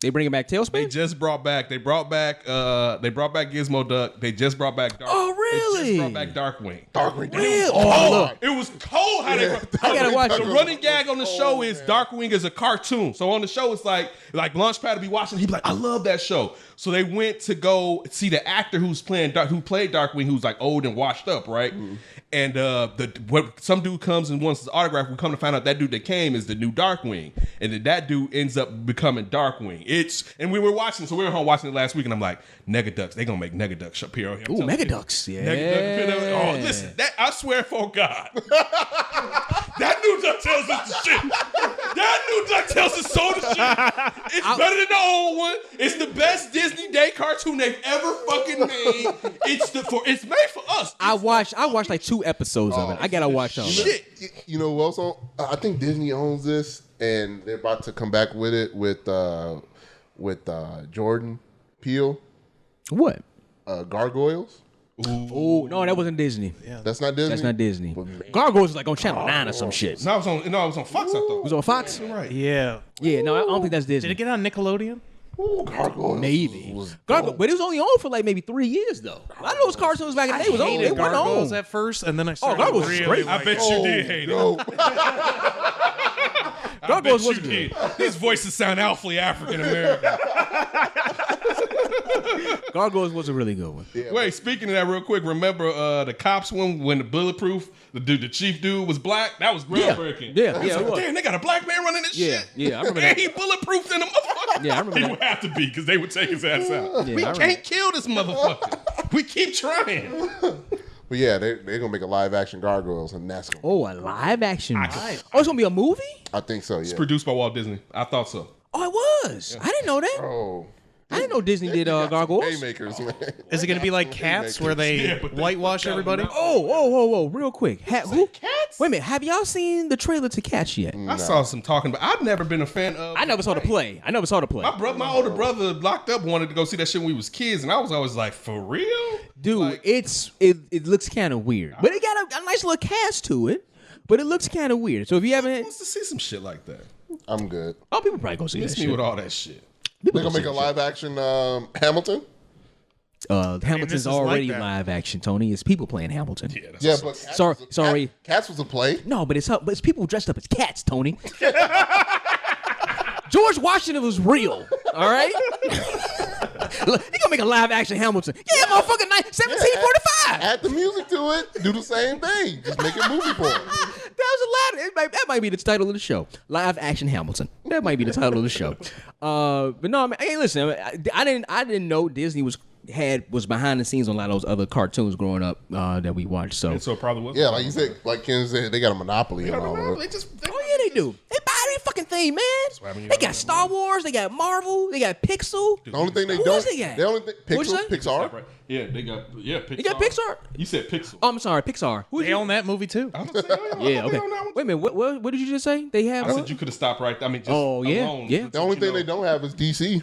They bringing back Tailspin? They just brought back. They brought back Gizmo Duck. They just brought back. Oh, really? They just brought back Darkwing. Darkwing. Real? Oh, look. It was cold how they. I gotta watch The it. running gag on the show is Darkwing is a cartoon. So on the show, it's like Launchpad to be watching. He'd be like, I love that show. So they went to go see the actor who played Darkwing, who's like old and washed up, right? And some dude comes and wants his autograph. We come to find out that dude that came is the new Darkwing, and then that dude ends up becoming Darkwing. And we were watching, so we were home watching it last week, and I'm like, Negaducks, they gonna make Negaduck Shapiro. Ooh, Megaducks, yeah. Negaduck, oh, listen, that I swear for God, that new DuckTales is the shit. That new DuckTales is so the shit. It's better than the old one. It's the best Disney Day cartoon they've ever fucking made. It's made for us. I watched like 2 episodes of it. I gotta watch them. Shit. You know who else? I think Disney owns this, and they're about to come back with it with Jordan Peele. What? Gargoyles. Oh no, that wasn't Disney. Yeah. That's not Disney. That's not Disney. Gargoyles was like on Channel 9 or some shit. No, it was on Fox. I thought It was on Fox. right. Yeah. Yeah, no, I don't think that's Disney. Did it get on Nickelodeon? Ooh, Gargoyles. Maybe. Gargoyles, but it was only on for like maybe 3 years though. A lot of those cartoons back in the day was on. They weren't Gargoyles on. at first, and then I started Gargoyles was really great. I bet you did hate it. No. Gargoyles I bet was you good. did. These voices sound awfully African American. Gargoyles was a really good one. Yeah, Wait, speaking of that, real quick, remember the cops one when the Bulletproof, the chief dude was black? That was groundbreaking. Yeah, I was it like, was. damn, they got a black man running this Yeah, shit. yeah, I remember And that. he bulletproofed in the motherfucker. Yeah, I remember He that. would have to be because they would take his ass out. Yeah, We I remember. can't kill this motherfucker. We keep trying. But yeah, they're gonna make a live action Gargoyles, and that's gonna. Oh, a live action. Oh, it's gonna be a movie? I think so. It's Yeah. produced by Walt Disney. I thought so. Oh, it was. I didn't know that. Oh. I didn't know Disney did Gargoyles. Haymakers, man. Is it going to be like Cats, where they whitewash everybody? Oh, real quick. Wait a minute. Have y'all seen the trailer to Cats yet? I saw some talking, but I've never been a fan of. I never saw the play. My older brother locked up wanted to go see that shit when we was kids, and I was always like, for real? Dude, Like, it looks kind of weird, but it got a nice little cast to it. But it looks kind of weird. So if you haven't, wants to see some shit like that. I'm good. oh, people probably gonna see Miss that me shit. with all that shit. They're gonna make a live action Hamilton. Hamilton's this is already like that. live action. Tony, it's people playing Hamilton. Yeah, that's Yeah, what's but up. Cats Sorry. Cats was a play. No, but it's people dressed up as cats, Tony. George Washington was real. All right. Look, he gonna make a live action Hamilton. Yeah, motherfucker, 1745. Add the music to it. Do the same thing. Just make a movie for it. That was a lot. That might be the title of the show. Live action Hamilton. That might be the title of the show. But no, I mean, hey, listen, I didn't know Disney was behind the scenes on a lot of those other cartoons growing up that we watched. So, And so it probably was. Yeah, like you said, like Ken said, they got a monopoly on all of it. oh yeah, they do. They buy every fucking thing, why man. you They gotta got Star Wars. They got Marvel. They got Pixel. The only thing they Who don't, else they got? the only thing, What'd you say? Pixar. Yeah, they got Pixar. You got Pixar? You said Pixel. Oh, I'm sorry, Pixar. Who They own that movie too. Yeah, okay. Wait a minute. What did you just say? They have. I said you could have stopped right there. I mean, just Oh, yeah, alone, yeah. The only thing they don't have is DC.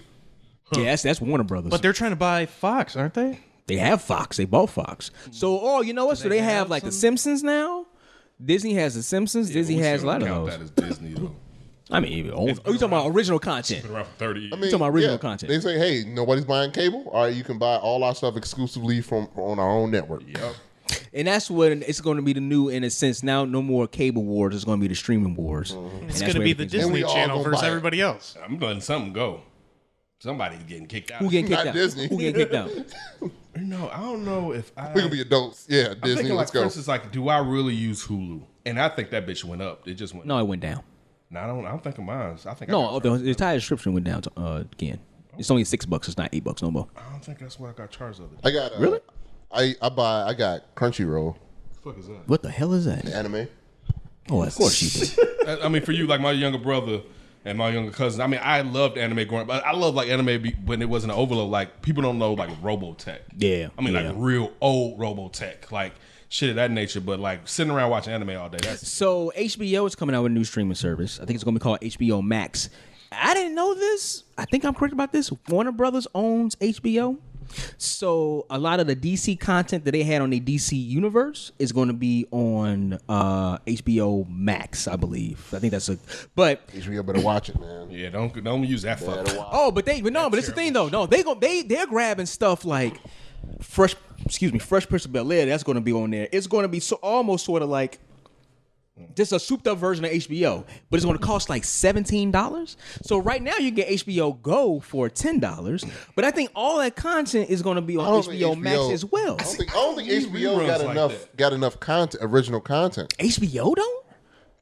Yeah, that's Warner Brothers. But they're trying to buy Fox, aren't they? They have Fox. They bought Fox. So, you know what? So they have like the Simpsons now. Disney has the Simpsons. Disney has a lot of count those. that as Disney though. I mean, you talking about original content? Been around for 30 years. I mean, talking about original content. They say, hey, nobody's buying cable. All right, you can buy all our stuff exclusively on our own network. Yep. And that's what it's going to be the new, in a sense. Now, no more cable wars. It's going to be the streaming wars. And It's that's going to where be the everything's And we Disney all Channel gonna versus buy it. everybody else. I'm letting something go. Somebody's getting kicked out. Who getting kicked Not out? Disney. Who getting kicked out? No, I don't know if I. We can be adults. Yeah, I'm Disney, thinking like, let's for go. instance, like, do I really use Hulu? And I think that bitch went up. It just went. No, it went down. No, I don't think of mine. I think. No, the entire subscription went down again. It's only $6. It's not $8 no more. I don't think that's what I got charged of. I got Really? I got Crunchyroll What the fuck is that? What the hell is that? anime. Oh, of course you did. I mean, for you, like my younger brother and my younger cousin. I mean, I loved anime growing up, but I love like anime when it wasn't an overload. Like people don't know like Robotech. Yeah, I mean, yeah. like real old Robotech, like shit of that nature. But like sitting around watching anime all day. That's So HBO is coming out with a new streaming service. I think it's going to be called HBO Max. I didn't know this. I think I'm correct about this. Warner Brothers owns HBO. So a lot of the DC content that they had on the DC universe is going to be on HBO Max, I believe. I think that's but HBO better watch it, man. yeah. Don't use that fuck. Better watch. but it's the thing though. No, they're grabbing stuff like Fresh Prince of Bel-Air. That's going to be on there. It's going to be so almost sort of like Just a souped up version of HBO, but it's going to cost like $17. So right now you get HBO Go for $10, but I think all that content is going to be on HBO Max as well. I don't think HBO got enough content, original content. HBO don't?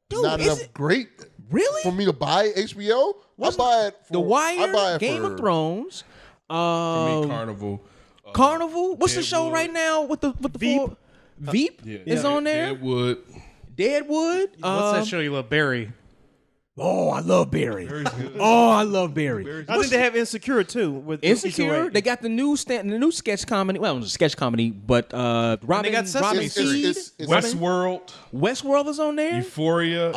Dude, Not enough great. Really? For me to buy HBO, I buy it for The Wire, I buy it Game of Thrones, For me, Carnival. Carnival. What's the show right now with the Veep? Veep is on there. Deadwood. What's that show you love? Barry. Oh, I love Barry. Oh, I love Barry. I think they have Insecure too. With Insecure. They got the new sketch comedy. Well, it was a sketch comedy, but Robin. they got Sesame Robin Street. Seed. Westworld. Westworld is on there. Euphoria.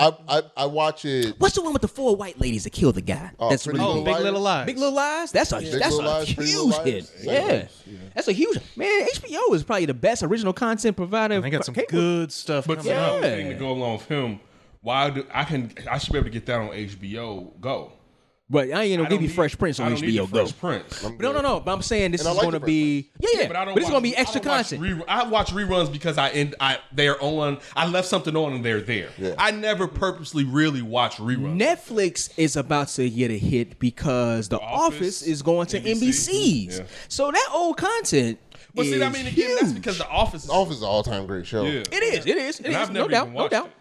I watch it. What's the one with the 4 white ladies that killed the guy? That's Pretty really Little Big Liars. Little Lies. Big Little Lies. That's a Little Lies, Pretty Little huge Liars. hit. Yeah. That's a huge man. HBO is probably the best original content provider. They got some cable. good stuff But coming up. another thing to go along with him, I should be able to get that on HBO Go. But I ain't gonna give you Fresh Prince on I don't need HBO the Go. Fresh Prince. No. But I'm saying this And I is like going to the be yeah. But I don't. But it's going to be extra content. I watch reruns because they are on. I left something on and they're there. Yeah. I never purposely really watch reruns. Netflix is about to get a hit because The Office is going to NBC's. Yeah. So that old content. But see, I mean, again, that's huge. because The Office. The Office is an all-time great show. Yeah. It is. And I've No never doubt. even No watched doubt. it.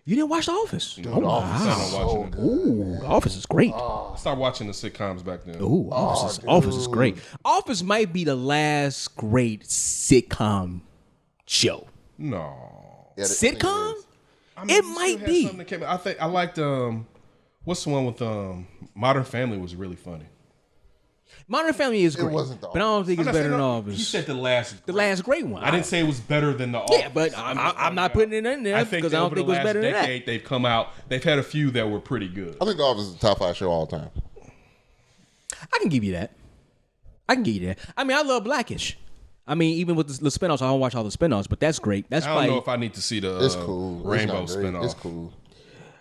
You didn't watch The Office? The Office I is don't watch so it. good. Ooh, The Office is great. I started watching the sitcoms back then. Ooh, Office is great. Office might be the last great sitcom show. No. Yeah, Sitcom? I mean, It you might still had be. something that came out. I think I liked what's the one with Modern Family was really funny. Modern Family is great, wasn't The but I don't think it's I'm not better saying than no- Office. He said the last great one. I didn't say it was better than The Office. Yeah, but I'm not putting it in there because I don't think it was better than that. decade, they've come out. They've had a few that were pretty good. I think The Office is the top 5 show all time. I can give you that. I mean, I love Blackish. I mean, even with the spinoffs, I don't watch all the spinoffs, but that's great. That's I don't probably. know if I need to see the It's cool. Rainbow it's not great. spinoff. It's cool.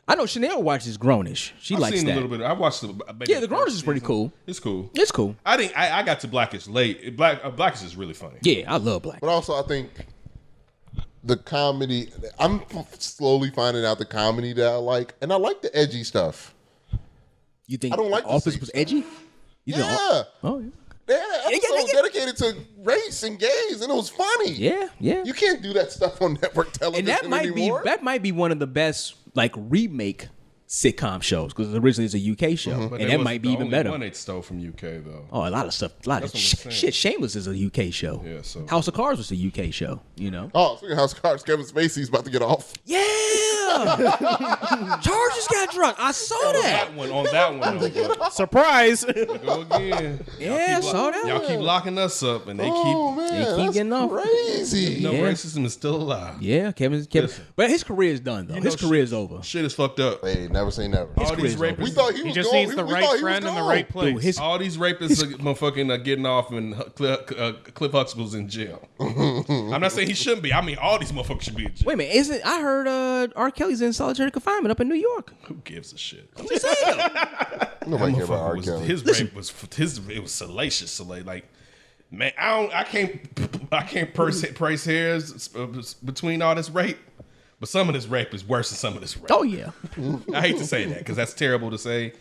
I know Chanel watches Grownish. She I've likes seen that. a little bit. I watched the Yeah, the Grownish is pretty cool. It's cool. It's cool. I got to Blackish late. Blackish is really funny. Yeah, I love Black. But also, I think the comedy. I'm slowly finding out the comedy that I like, and I like the edgy stuff. You think I don't like The the Office same was stuff. edgy? You think Yeah, Oh, yeah. they had an episode dedicated to race and gays, and it was funny. Yeah. You can't do that stuff on network television And anymore. that might be one of the best like remake sitcom shows because originally it's a UK show, But and that that might be even better. One they stole from UK though. Oh, a lot of stuff. A lot of That's what I'm saying. shit. Shameless is a UK show. Yeah, so- House of Cards was a UK show. You know. Oh, speaking of House of Cards, Kevin Spacey's about to get off. Yeah. Charges got dropped. I saw that. On that one, though, but Surprise! go again. Yeah, I saw that. Y'all keep locking us up, and they Oh man, They keep that's getting off. crazy. keep. No, Yeah. racism is still alive. Yeah, Kevin. Listen. But his career is done though. You His know, career is over. Shit is fucked up. Hey, never say never. All these career's rapists. We thought he He was just going. needs the we right thought he friend was in the gone. right place. Dude, his All these rapists are motherfucking getting off, and Cliff Huxtable's in jail. I'm not saying he shouldn't be. I mean, all these motherfuckers should be in jail. Wait a minute, isn't I heard R. Kelly's in solitary confinement up in New York? Who gives a shit? Just saying. Nobody care about R. Was, Kelly. his rape was it was salacious. So like, man, I can't praise hairs between all this rape, but some of this rape is worse than some of this rape. Oh yeah. I hate to say that because that's terrible to say.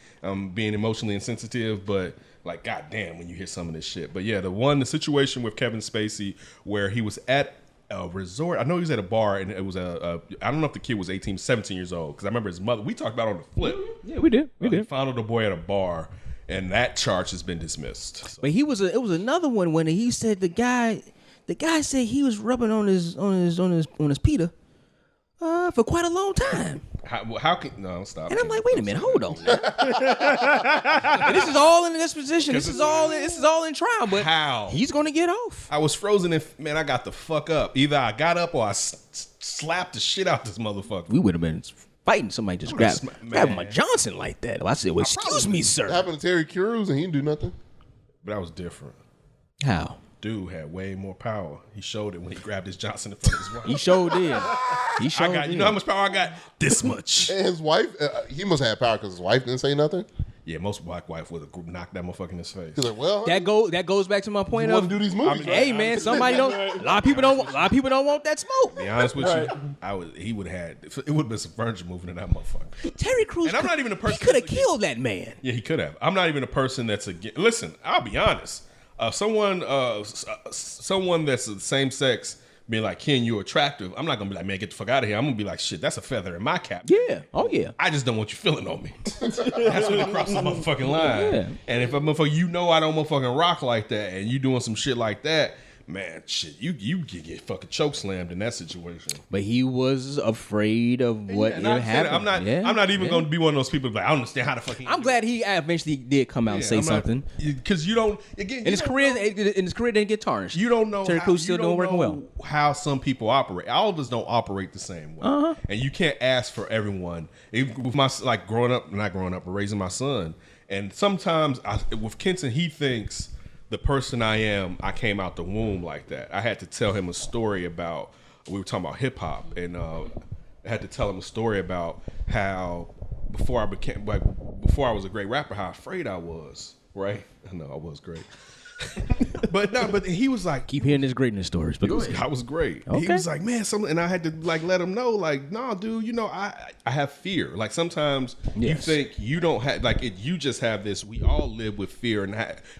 Being emotionally insensitive, but like, goddamn, when you hear some of this shit. But yeah, the situation with Kevin Spacey where he was at a resort. I know he was at a bar and it was I don't know if the kid was 18, 17 years old because I remember his mother. We talked about it on the flip. Yeah, we did. He found a boy at a bar, and that charge has been dismissed. So, But it was another one when he said the guy said he was rubbing on his Peter for quite a long time. how can no stop? And I'm like, wait a minute, hold on. And this is all in this position. This is all in trial. But How? he's gonna get off. I was frozen and man, I got the fuck up. Either I got up or I slapped the shit out this motherfucker. We would have been fighting. Somebody just grabbed my Johnson like that. I said, well, excuse me, It sir. happened to Terry Crews and he didn't do nothing. But that was different. How? Dude had way more power. He showed it when he grabbed his Johnson in front of his wife. He sure did. He sure did. You know how much power I got? This much. And his wife, he must have power because his wife didn't say nothing. Yeah, most black wife would have knocked that motherfucker in his face. He's like, well, That goes back to my point you of want to do these movies, right? hey man, somebody don't. A lot of people don't want that smoke. To be honest with you, he would have had. It would have been some furniture moving in that motherfucker. Terry Crews. And I'm not even a person. He could have that's killed that man. Yeah, he could have. I'm not even a person that's against. Listen, I'll be honest. Someone that's the same sex being like, Ken, you're attractive. I'm not gonna be like, man, get the fuck out of here. I'm gonna be like, shit, that's a feather in my cap. Yeah. Oh yeah. I just don't want you feeling on me. That's when you cross the motherfucking line. Yeah. And if a motherfucker, you know I don't motherfucking rock like that, and you doing some shit like that, man, shit, you get fucking choke slammed in that situation. But he was afraid of what And I said it, happened. I'm not even going to be one of those people like, I don't understand how the fuck. I'm glad he eventually did come out and say something. Because you don't again. And his career didn't get tarnished. You don't know. Terry Crews still doing working well. How some people operate. All of us don't operate the same way, and you can't ask for everyone. With my not growing up, but raising my son, and sometimes with Kenton, he thinks the person I am, I came out the womb like that. I had to tell him a story about. We were talking about hip hop, and I had to tell him a story about how before I was a great rapper, how afraid I was. Right? I know I was great. But he was like, Keep hearing his greatness stories. But I was great. Okay. He was like, man, and I had to like let him know, like, nah, dude, you know, I have fear. Like sometimes you think you don't have, like, you just have this. We all live with fear, and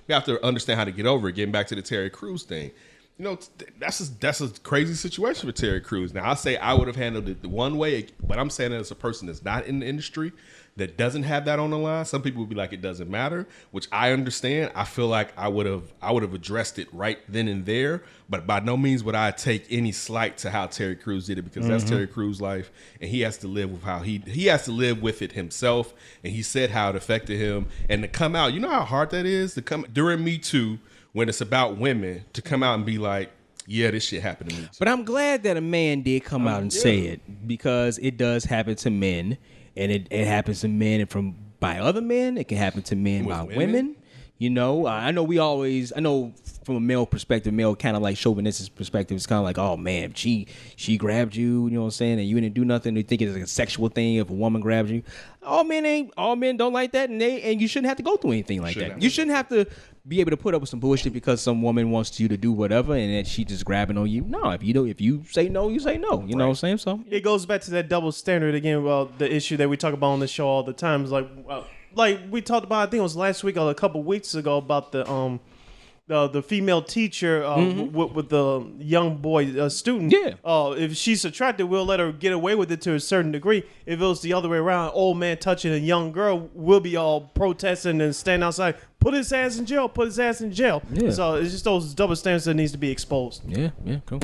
we have to understand how to get over it. Getting back to the Terry Crews thing, you know, that's a crazy situation for Terry Crews. Now I say I would have handled it the one way, but I'm saying that as a person that's not in the industry, that doesn't have that on the line. Some people would be like, it doesn't matter, which I understand. I feel like I would have addressed it right then and there, but by no means would I take any slight to how Terry Crews did it, because that's Terry Crews' life, and he has to live with how he has to live with it himself. And he said how it affected him, and to come out, you know how hard that is to come during Me Too, when it's about women, to come out and be like, yeah, this shit happened to me too. But I'm glad that a man did come out and say it, because it does happen to men, and it happens to men by other men. It can happen to men by women. You know, I know from a male perspective, male kind of like chauvinistic perspective, it's kind of like, oh man, she grabbed you, you know what I'm saying, and you didn't do nothing. They think it's like a sexual thing if a woman grabs you. All men don't like that, and you shouldn't have to go through anything like that. You shouldn't have to be able to put up with some bullshit because some woman wants you to do whatever, and that she just grabbing on you. No, if you say no, you say no. You know what I'm saying? So it goes back to that double standard again. Well, the issue that we talk about on the show all the time is like we talked about. I think it was last week or a couple weeks ago about the female teacher with the young boy student. Yeah. If she's attractive, we'll let her get away with it to a certain degree. If it was the other way around, old man touching a young girl, we'll be all protesting and stand outside. Put his ass in jail. Put his ass in jail. Yeah. So it's just those double standards that needs to be exposed. Yeah, cool.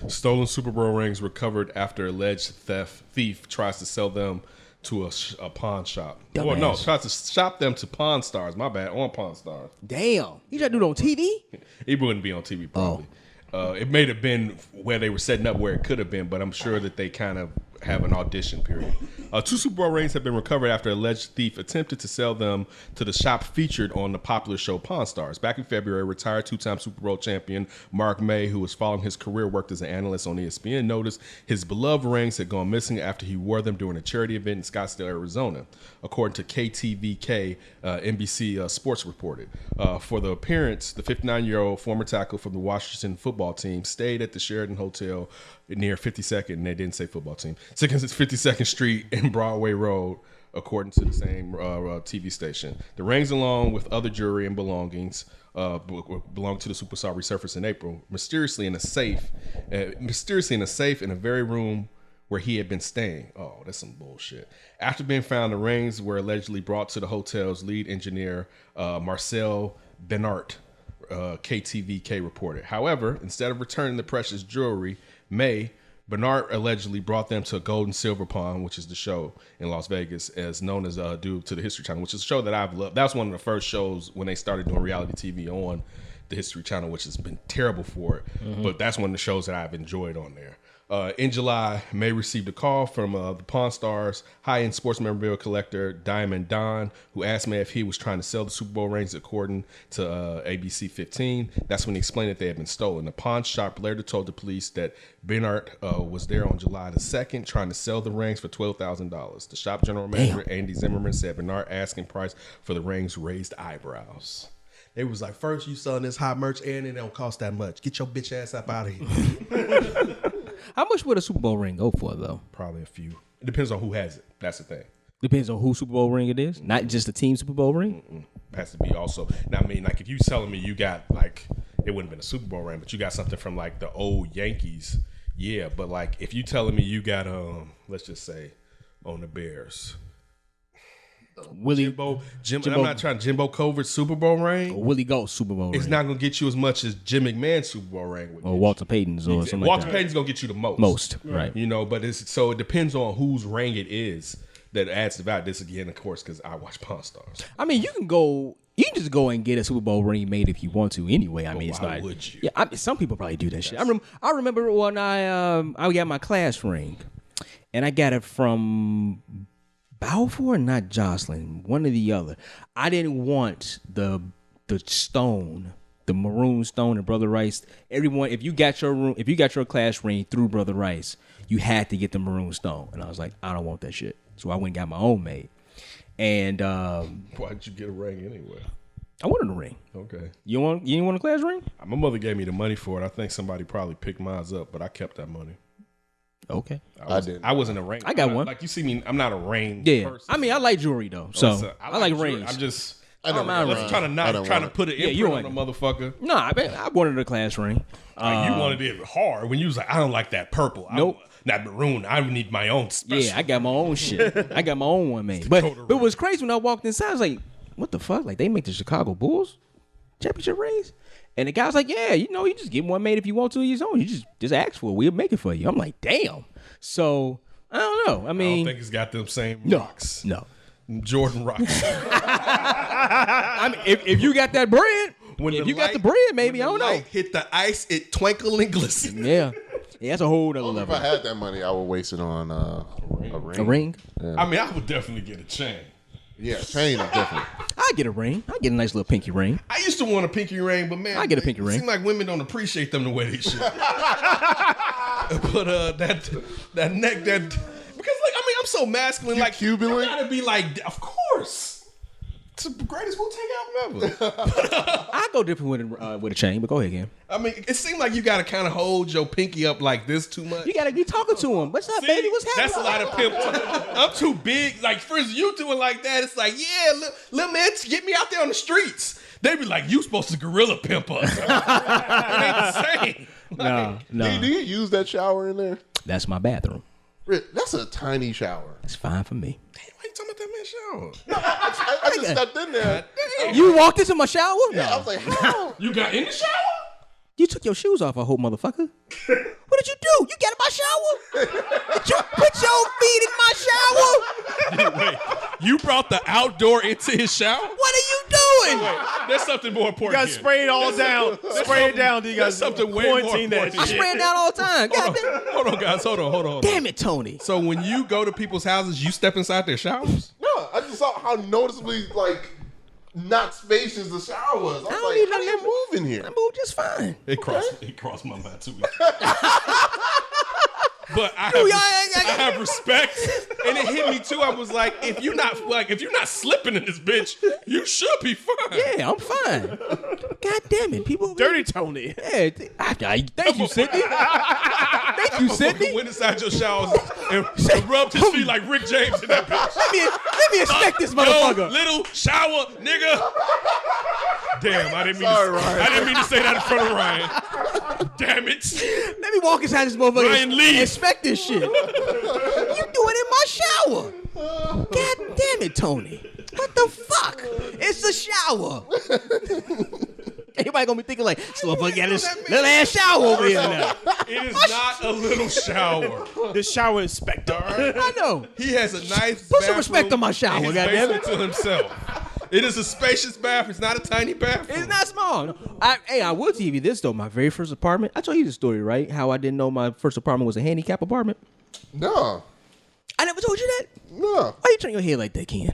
Stolen Super Bowl rings recovered after alleged thief tries to sell them to a pawn shop. Dumbass. Well, no, tries to shop them to Pawn Stars. My bad, on Pawn Stars. Damn, you tried to do it on TV? It wouldn't be on TV probably. It may have been where they were setting up where it could have been, but I'm sure that they kind of have an audition period. 2 Super Bowl rings have been recovered after alleged thief attempted to sell them to the shop featured on the popular show Pawn Stars. Back in February, retired 2-time Super Bowl champion Mark May, who was following his career, worked as an analyst on ESPN, noticed his beloved rings had gone missing after he wore them during a charity event in Scottsdale, Arizona, according to KTVK, NBC Sports reported. For the appearance, the 59-year-old former tackle from the Washington football team stayed at the Sheraton Hotel near 52nd, and they didn't say football team, 52nd Street and Broadway Road, according to the same TV station. The rings, along with other jewelry and belongings, belonged to the superstar, resurfaced in April, mysteriously in a safe in a very room where he had been staying. Oh, that's some bullshit. After being found, the rings were allegedly brought to the hotel's lead engineer, Marcel Benart, KTVK reported. However, instead of returning the precious jewelry, Bernard allegedly brought them to Gold and Silver Pawn, which is the show in Las Vegas, as known as due to the History Channel, which is a show that I've loved. That was one of the first shows when they started doing reality TV on the History Channel, which has been terrible for it. But that's one of the shows that I've enjoyed on there. In July, May received a call from the Pawn Stars high-end sports memorabilia collector Diamond Don, who asked May if he was trying to sell the Super Bowl rings according to ABC 15. That's when he explained that they had been stolen. The pawn shop later told the police that Bernard was there on July the 2nd trying to sell the rings for $12,000. The shop general manager, Andy Zimmerman, said Bernard asking price for the rings raised eyebrows. They was like, first you selling this hot merch and it don't cost that much. Get your bitch ass up out of here. How much would a Super Bowl ring go for, though? Probably a few. It depends on who has it. That's the thing. Depends on whose Super Bowl ring it is. Not just the team Super Bowl ring. Has to be also. Now, I mean, like if you telling me you got like, it wouldn't have been a Super Bowl ring, but you got something from like the old Yankees. Yeah, but like if you telling me you got let's just say on the Bears. Jimbo, I'm not trying Jimbo Covert's Super Bowl ring. Or Willie Gold's Super Bowl ring. It's not gonna get you as much as Jim McMahon's Super Bowl ring would. Or Walter Payton's or something Walter like that. Payton's gonna get you the most. Most, right. You know, but it depends on whose ring it is that adds the value. This again, of course, because I watch Pawn Stars. I mean, you can just go and get a Super Bowl ring made if you want to. Anyway, I mean, it's why not. Would you? Yeah, I mean, some people probably do that shit. I remember when I got my class ring, and I got it from Balfour, not Jocelyn, one or the other. I didn't want the stone, the maroon stone and Brother Rice. Everyone, if you got your class ring through Brother Rice, you had to get the maroon stone. And I was like, I don't want that shit. So I went and got my own made. And why'd you get a ring anyway? I wanted a ring. Okay. You didn't want a class ring? My mother gave me the money for it. I think somebody probably picked mine up, but I kept that money. Okay. I didn't. I wasn't a ring. I got one. Like you see me, I'm not a ring person. I mean, I like jewelry though. So I like jewelry. rings. I'm just I don't mind want rings. it. trying to put an you imprint on a motherfucker. No, I wanted a class ring. Like, you wanted it hard when you was like, I don't like that purple. Nope. That maroon. I need my own special. Yeah, I got my own shit. I got my own one, man. But it was crazy when I walked inside. I was like, what the fuck? Like, they make the Chicago Bulls championship rings? And the guy was like, yeah, you just get one made if you want to your own. You just ask for it. We'll make it for you. I'm like, damn. So, I don't know. I mean, I don't think it's got them same no, rocks. No. Jordan rocks. I mean, if you got that bread, if you got the bread, maybe, I don't know. Hit the ice, it twinkle and glisten. Yeah. Yeah, that's a whole other If level. I had that money, I would waste it on a ring. A ring? Yeah. I mean, I would definitely get a chain. Yeah, chain is definitely. I get a ring. I get a nice little pinky ring. I used to want a pinky ring, but man, I get a pinky ring. It seems like women don't appreciate them the way they should. But that neck, because like I mean, I'm so masculine. Like Cuban you link? gotta be like, of course, it's the greatest Wu-Tang album ever. I go different with a chain, but go ahead, again. I mean, it seemed like you gotta kind of hold your pinky up like this too much. You gotta be talking to him. What's up, See, baby? What's happening? That's a lot of pimp. I'm too big. Like, for instance, you doing like that, it's like, yeah, little man, get me out there on the streets. They be like, you supposed to gorilla pimp us. It ain't the same. No. Do you use that shower in there? That's my bathroom. That's a tiny shower. It's fine for me. Damn, why you talking about that man shower? I just stepped in there. You walked into my shower? No. I was like, how? You got in the shower? You took your shoes off, I hope, motherfucker. What did you do? You got in my shower? Did you put your feet in my shower? Wait, you brought the outdoor into his shower? What are you doing? Wait, there's something more You important. gotta spray it all down. Spray it down. You There's gotta something way more quarantine that important. I shit. spray it down all the time. God damn. Hold on, guys. Hold on. Damn it, Tony. So when you go to people's houses, you step inside their showers? No, I just saw how noticeably not spacious the shower was. I was don't like, need how do nothing. you move in here? I moved just fine. It crossed my mind too. But I have respect, and it hit me too. I was like, if you're not slipping in this bitch, you should be fine. Yeah, I'm fine. God damn it, people. Dirty Tony. Yeah, thank you, Sydney. Thank you, Sydney. Went inside your showers and rubbed his feet like Rick James in that bitch. Let me inspect this motherfucker. Yo, little shower, nigga. Damn, I didn't mean to say that in front of Ryan. Damn it. Let me walk inside this motherfucker. Ryan Lee. Inspect this shit. You doing it in my shower? God damn it, Tony. What the fuck? It's a shower. Everybody gonna be thinking like, this motherfucker got this little ass shower over here now. It is not a little shower. The shower inspector. I know. He has a nice Put some respect on my shower, in his goddammit. basement to himself. It is a spacious bathroom. It's not a tiny bathroom. It's not small. No. I will tell you this though. My very first apartment. I told you the story, right? How I didn't know my first apartment was a handicap apartment. No. I never told you that. No. Why you turn your head like that, Ken?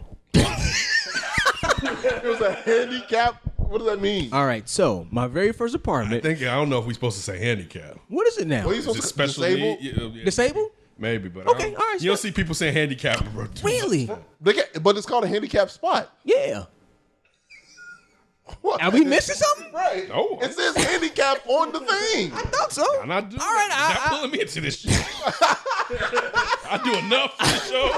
It was a handicap. What does that mean? All right. So my very first apartment. I don't know if we're supposed to say handicap. What is it now? What are you Is supposed it to special disabled? need? Disabled? Maybe, but Okay, all right, You don't see people saying handicap. Really? But it's called a handicap spot. Yeah. What? Are we missing something? Right. No. It says handicap on the thing. I thought so. I'm not doing All right, that. You're not pulling me into this shit. I do enough for the show.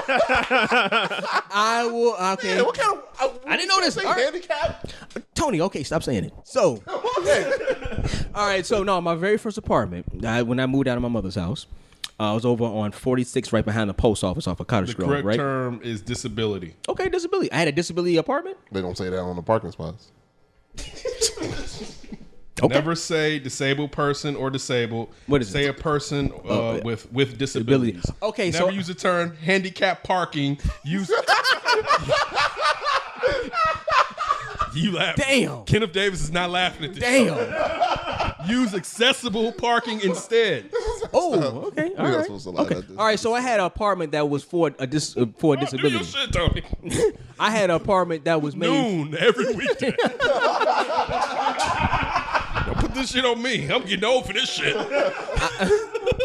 I will. Okay. Yeah, what kind of? I didn't know this. Say All right. handicap. Tony, okay, stop saying it. So, all right, so no, my very first apartment, when I moved out of my mother's house, I was over on 46 right behind the post office off of Cottage The Grove, correct right? term is disability. Okay, disability. I had a disability apartment. They don't say that on the parking spots. Okay. Never say disabled person or disabled. What is say it? a person with disabilities. Okay, Never so use the term handicap parking. Use you laugh. Damn. Kenneth Davis is not laughing at this. damn. Use accessible parking instead. Oh, okay. All We're not right. supposed to lie Okay. about this. All right. So I had an apartment that was for a Do your disability. shit, Tony. I had an apartment that was made. Noon every weekday. Don't put this shit on me. I'm getting old for this shit.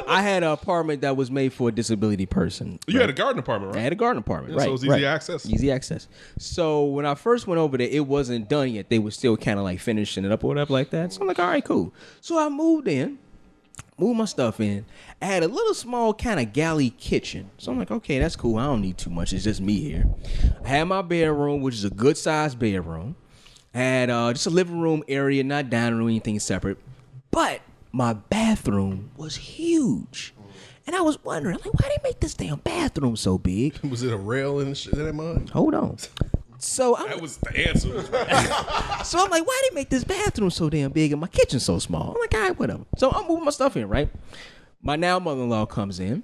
I had an apartment that was made for a disability person. You had a garden apartment, I right? had a garden apartment, Yeah, right? so it's easy right. access. Easy access. So when I first went over there, it wasn't done yet. They were still kind of like finishing it up or whatever like that. So I'm like, all right, cool. So I moved my stuff in. I had a little small kind of galley kitchen. So I'm like, okay, that's cool. I don't need too much. It's just me here. I had my bedroom, which is a good sized bedroom. I had just a living room area, not dining room, anything separate. But my bathroom was huge. And I was wondering, like, why they make this damn bathroom so big? Was it a rail in the shit in that mud? Hold on. So That was the answer. I'm like, why they make this bathroom so damn big and my kitchen so small? I'm like, all right, whatever. So I'm moving my stuff in, right? My now mother-in-law comes in,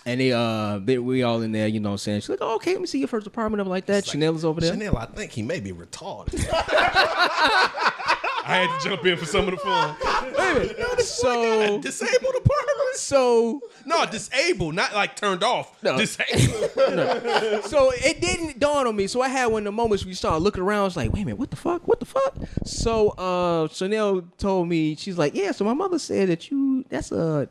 and we all in there, you know what I'm saying? She's like, oh, okay, let me see your first apartment up like that. Chanel is over there. Chanel, I think he may be retarded. I had to jump in for some of the fun. Wait a minute. So, Disabled apartment? so No, disabled, not like turned off. No. Disabled. So it didn't dawn on me. So I had one of the moments we started looking around. I was like, wait a minute, what the fuck? What the fuck? So Chanel told me, she's like, yeah, so my mother said that that's a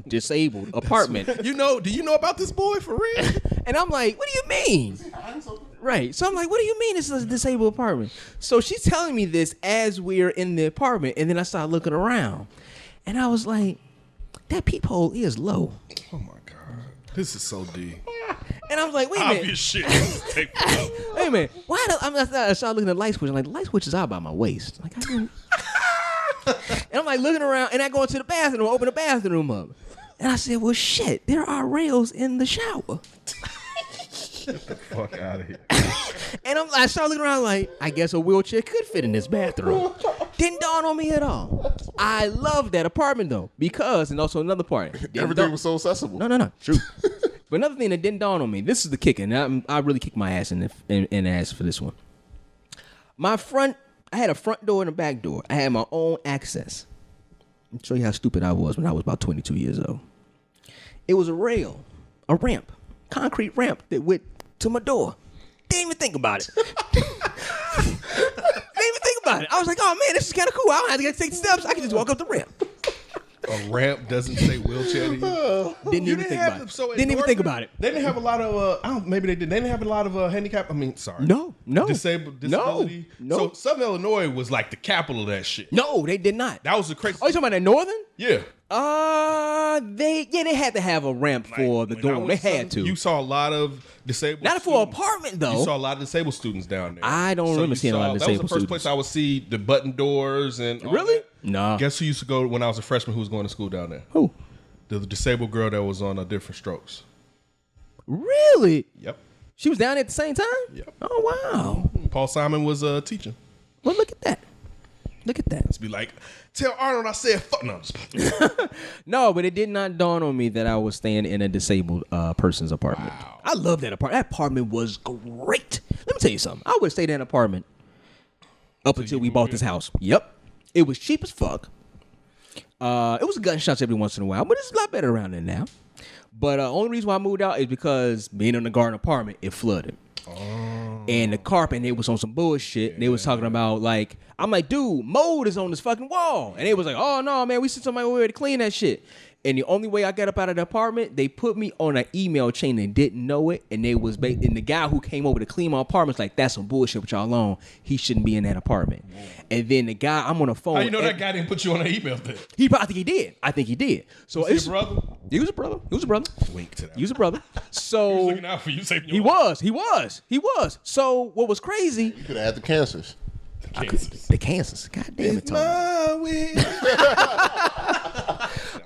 disabled apartment. Do you know about this boy for real? And I'm like, what do you mean? Right. So I'm like, what do you mean it's a disabled apartment? So she's telling me this as we're in the apartment. And then I started looking around. And I was like, that peephole is low. Oh my God. This is so deep. And I was like, wait a minute. Obvious shit. Take Wait a minute. Why? I started looking at the light switch. I'm like, the light switch is out by my waist. Like, I didn't. And I'm like looking around, and I go into the bathroom, open the bathroom up, and I said, well, shit, there are rails in the shower. fuck out of here. And I started looking around like, I guess a wheelchair could fit in this bathroom. Didn't dawn on me at all. I love that apartment though, because, and also another part. Everything was so accessible. No. True. But another thing that didn't dawn on me, this is the kicker, and I really kicked my ass in ass for this one. I had a front door and a back door. I had my own access. I'll show you how stupid I was when I was about 22 years old. It was a ramp, concrete ramp that went to my door. Didn't even think about it. I was like, oh man, this is kind of cool. I don't have to take steps. I can just walk up the ramp. A ramp doesn't say wheelchair to you. Didn't even think about it. Didn't even think about it. They didn't have a lot of. Maybe they did. They didn't have a lot of handicap. I mean, sorry. No. Disability. No. So Southern Illinois was like the capital of that shit. No, they did not. That was the crazy. Oh, you talking about that Northern? Yeah. They had to have a ramp for the When I dorm. was They had to. You saw a lot of disabled. Not for an students. apartment though. You saw a lot of disabled students down there. I don't remember you seeing a lot of That disabled was the first students. place I would see the button doors and all Really? that. No. Guess who used to go when I was a freshman? Who was going to school down there? Who? The disabled girl that was on Different Strokes. Really? Yep. She was down there at the same time? Yep. Oh wow. Paul Simon was teaching. Well, look at that. Look at that. To be like, tell Arnold I said fuck no. No, but it did not dawn on me that I was staying in a disabled person's apartment. Wow. I love that apartment. That apartment was great. Let me tell you something. I would stay in an apartment up until we bought this house. Yep. It was cheap as fuck. It was gunshots every once in a while, but it's a lot better around there now. But only reason why I moved out is because being in the garden apartment, it flooded. And the carpet, it was on some bullshit. They was talking about like, I'm like, dude, mold is on this fucking wall. And they was like, oh no, man, we sent somebody over here to clean that shit. And the only way I got up out of the apartment, they put me on an email chain and didn't know it. And they was and the guy who came over to clean my apartment was like, that's some bullshit with y'all on. He shouldn't be in that apartment. And then the guy, I'm on the phone. How you know that guy didn't put you on an email then? I think he did. So Was he a brother? He was a brother. Wink to that. He was a brother. So He was looking out for you, saving your he was. So what was crazy? You could have had the cancers. Kansas. The Kansas. God damn it, Tony.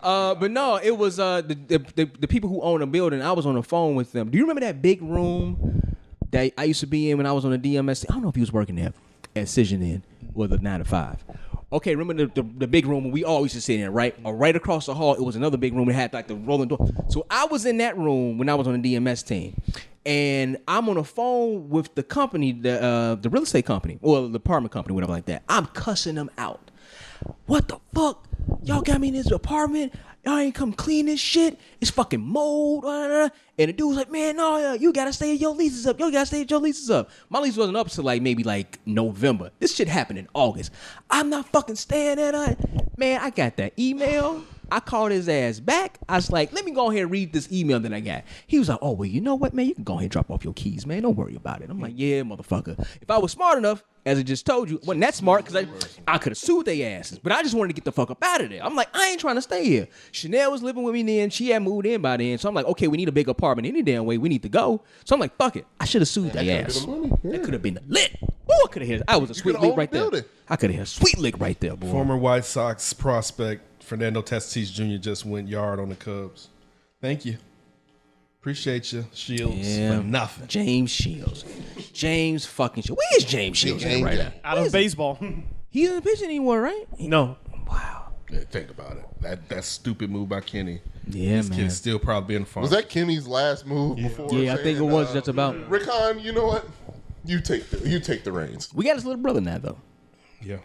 But no, it was the people who own the building. I was on the phone with them. Do you remember that big room that I used to be in when I was on the DMS? I don't know if he was working there at Cision Inn or the 9 to 5. Okay, remember the big room we all used to sit in, right? Or right across the hall, it was another big room that had like the rolling door. So I was in that room when I was on the DMS team. And I'm on the phone with the company, the real estate company, or the apartment company, whatever like that. I'm cussing them out. What the fuck? Y'all got me in this apartment. Y'all ain't come clean this shit. It's fucking mold. And the dude was like, man, no, you gotta stay your leases up. My lease wasn't up till like maybe like November. This shit happened in August. I'm not fucking staying there. Man, I got that email. I called his ass back. I was like, let me go ahead and read this email that I got. He was like, oh, well, you know what, man? You can go ahead and drop off your keys, man. Don't worry about it. I'm like, yeah, motherfucker. If I was smart enough, as I just told you, wasn't that smart because I could have sued their asses. But I just wanted to get the fuck up out of there. I'm like, I ain't trying to stay here. Chanel was living with me then. She had moved in by then. So I'm like, okay, we need a big apartment any damn way. We need to go. So I'm like, fuck it. I should have sued their ass. That could have been lit. Oh, I could have hit. I was a sweet lick right there. I could have hit a sweet lick right there, boy. Former White Sox prospect Fernando Tatis Jr. just went yard on the Cubs. Thank you. Appreciate you, Shields, for nothing. James Shields. James fucking Shields. Where is James Shields at right now? Out of baseball. He isn't pitching anymore, right? No. Wow. Yeah, think about it. That stupid move by Kenny. Yeah, This man. kid's still probably being farm. Was that Kenny's last move before? Yeah, I think it was just about. Rickon, you know what? You take the reins. We got his little brother now, though. Yeah.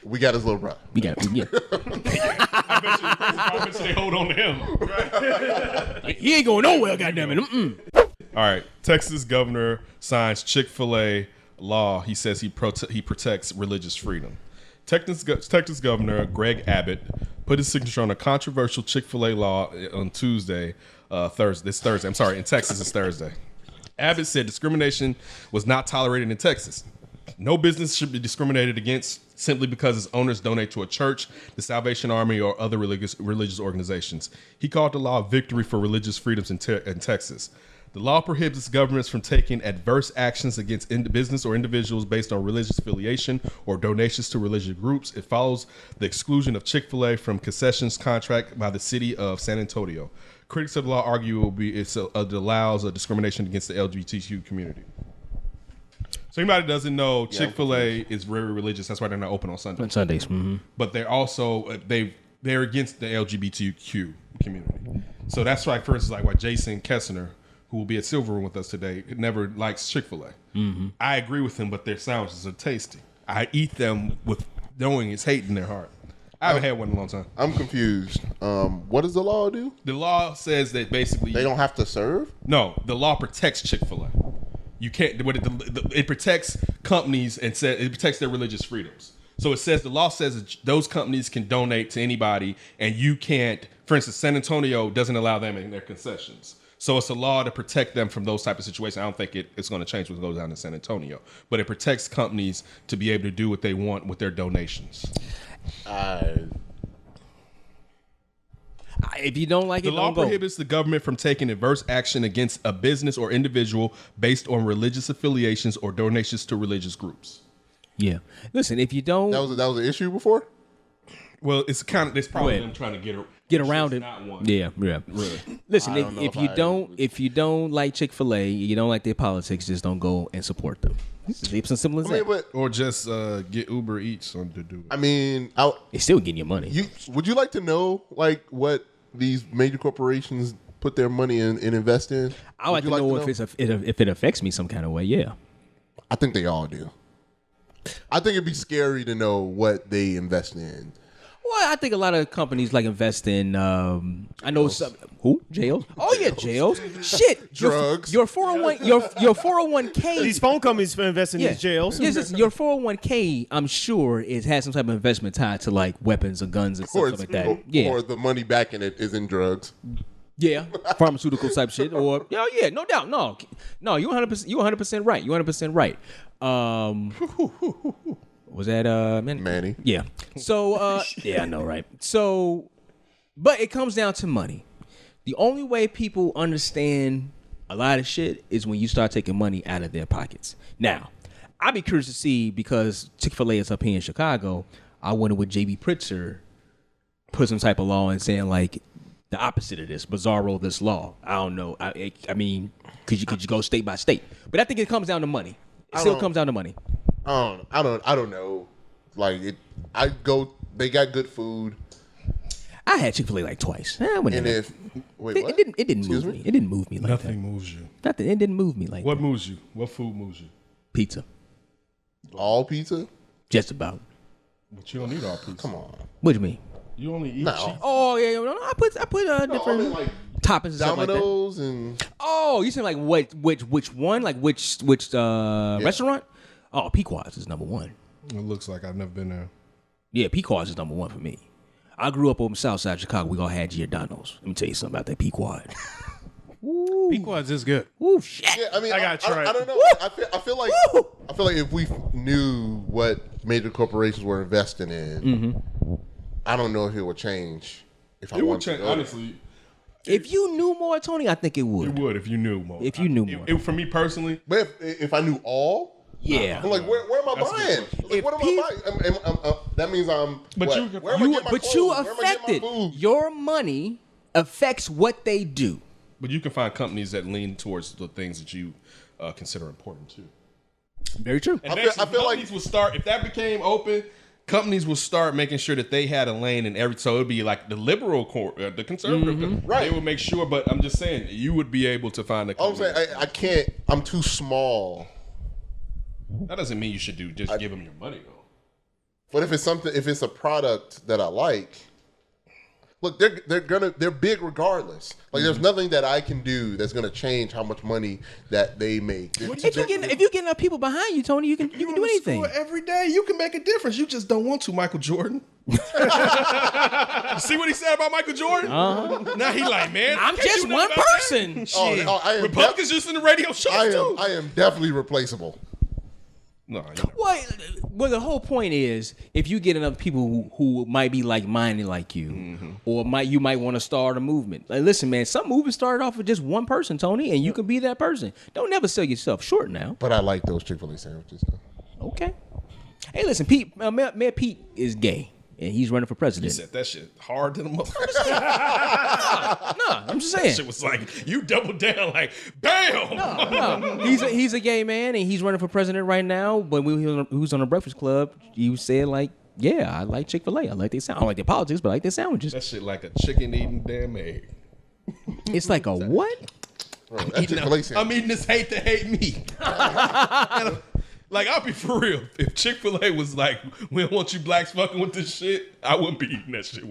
We got his little brother. We got yeah. I bet you they hold on to him. He ain't going nowhere, goddammit. All right. Texas governor signs Chick-fil-A law. He says he protects religious freedom. Texas Governor Greg Abbott put his signature on a controversial Chick-fil-A law on Thursday. In Texas it's Thursday. Abbott said discrimination was not tolerated in Texas. No business should be discriminated against simply because its owners donate to a church, the Salvation Army, or other religious organizations. He called the law a victory for religious freedoms in Texas. The law prohibits governments from taking adverse actions against business or individuals based on religious affiliation or donations to religious groups. It follows the exclusion of Chick-fil-A from concessions contract by the city of San Antonio. Critics of the law argue it allows a discrimination against the LGBTQ community. So anybody that doesn't know, Chick-fil-A is very religious. That's why they're not open on Sundays. On Sundays. Mm-hmm. But they're also they're against the LGBTQ community. So that's why, for instance, like why Jason Kessner, who will be at Silver Room with us today, never likes Chick-fil-A. Mm-hmm. I agree with him, but their sandwiches are tasty. I eat them with knowing it's hate in their heart. I haven't had one in a long time. I'm confused. What does the law do? The law says that basically they don't have to serve. No, the law protects Chick-fil-A. You can't. It protects companies and says it protects their religious freedoms. So it says the law says that those companies can donate to anybody, and you can't. For instance, San Antonio doesn't allow them in their concessions. So it's a law to protect them from those type of situations. I don't think it's going to change when it goes down to San Antonio, but it protects companies to be able to do what they want with their donations. If you don't like it, the law don't go. prohibits the government from taking adverse action against a business or individual based on religious affiliations or donations to religious groups. Yeah. Listen, if you don't, that was an issue before. Well, it's probably them trying to get around it. Not one. Yeah. Really. Listen, if you don't like Chick-fil-A, you don't like their politics, just don't go and support them. It's as simple as that. Or just get Uber Eats on to do it. I mean, it's still getting your money. Would you like to know like what these major corporations put their money in and invest in? I like to know if it affects me some kind of way. Yeah. I think they all do. I think it'd be scary to know what they invest in. Well, I think a lot of companies like invest in. I know some who jails. Oh yeah, jails. Shit, Drugs. Your 401. Your 401k. These phone companies invest in these jails. Yes, your 401k. I'm sure has some type of investment tied to like weapons or guns and stuff like that. Yeah, Or the money backing it is in drugs. yeah, pharmaceutical type shit. Or yeah, no doubt. No, you 100%. You 100% right. You 100% right. Was that Manny? Yeah. So yeah, I know, right? So, but it comes down to money. The only way people understand a lot of shit is when you start taking money out of their pockets. Now, I'd be curious to see, because Chick-fil-A is up here in Chicago. I wonder would J.B. Pritzker put some type of law in saying like the opposite of this, bizarro this law. I don't know. I mean, could you go state by state? But I think it comes down to money. It still comes down to money. I don't know. Like they got good food. I had Chick-fil-A like twice. It didn't move me. It didn't move me like Nothing moves you. that. It didn't move me like What that. moves you? What food moves you? Pizza. All pizza? Just about. But you don't need all pizza. Come on. What do you mean? You only eat No. cheap. Oh yeah, no, I put different like toppings and stuff like that. Domino's and Oh, you saying like which one? Like which restaurant? Oh, Pequod's is number one. It looks like I've never been there. Yeah, Pequod's is number one for me. I grew up over south side Chicago. We all had Giordano's. Let me tell you something about that Pequod. Pequod's is good. Ooh, shit. yeah, I mean, I gotta try it. I don't know. I feel like if we knew what major corporations were investing in, I don't know if it would change. If I It would wanted to change, go. honestly. If you knew more, Tony, I think it would. It would if you knew more. If you knew more. For me personally, But if I knew all, Yeah. I'm like, where am I That's a buying? good Like, what am I buying? That means I'm. But what? you- Where am I getting my But clothes? you Where am I getting affected. my food? Your money affects what they do. but you can find companies that lean towards the things that you consider important too. Very true. And I next, feel like- companies will start, if that became open, companies will start making sure that they had a lane in every. So it'd be like the liberal the conservative, Right. They would make sure. But I'm just saying, you would be able to find a I'm company. saying I can't. I'm too small. That doesn't mean you should just give them your money though. But if it's a product that I like, look, they're big regardless. Like there's nothing that I can do that's gonna change how much money that they make. If you get enough people behind you, Tony, you can do anything. Every day, you can make a difference. You just don't want to, Michael Jordan. You see what he said about Michael Jordan? Now he like, man, I'm can't just do one nothing about that. person. Shit. I am Republicans just in the radio shows too. I am definitely replaceable. No, you're not. Well, the whole point is, if you get enough people who might be like-minded like you, or you might want to start a movement. Like, listen, man, some movements started off with just one person, Tony, and you can be that person. Don't never sell yourself short now. But I like those Chick-fil-A sandwiches though. Okay. Hey, listen, Pete, Mayor Pete is gay, and he's running for You president. said that shit hard to the motherfucker. No, I'm just saying. Shit was like, you doubled down like, bam. No, he's a gay man, and he's running for president right now. But when he was on the Breakfast Club, he said like, "Yeah, I like Chick-fil-A. I like their sound. I don't like their politics, but I like their sandwiches." That shit like a chicken eating damn egg. It's like a what? Bro, that Chick-fil-A I'm sandwich. eating this hate to hate me. Like, I'll be for real. If Chick-fil-A was like, we don't want you blacks fucking with this shit, I wouldn't be eating that shit. It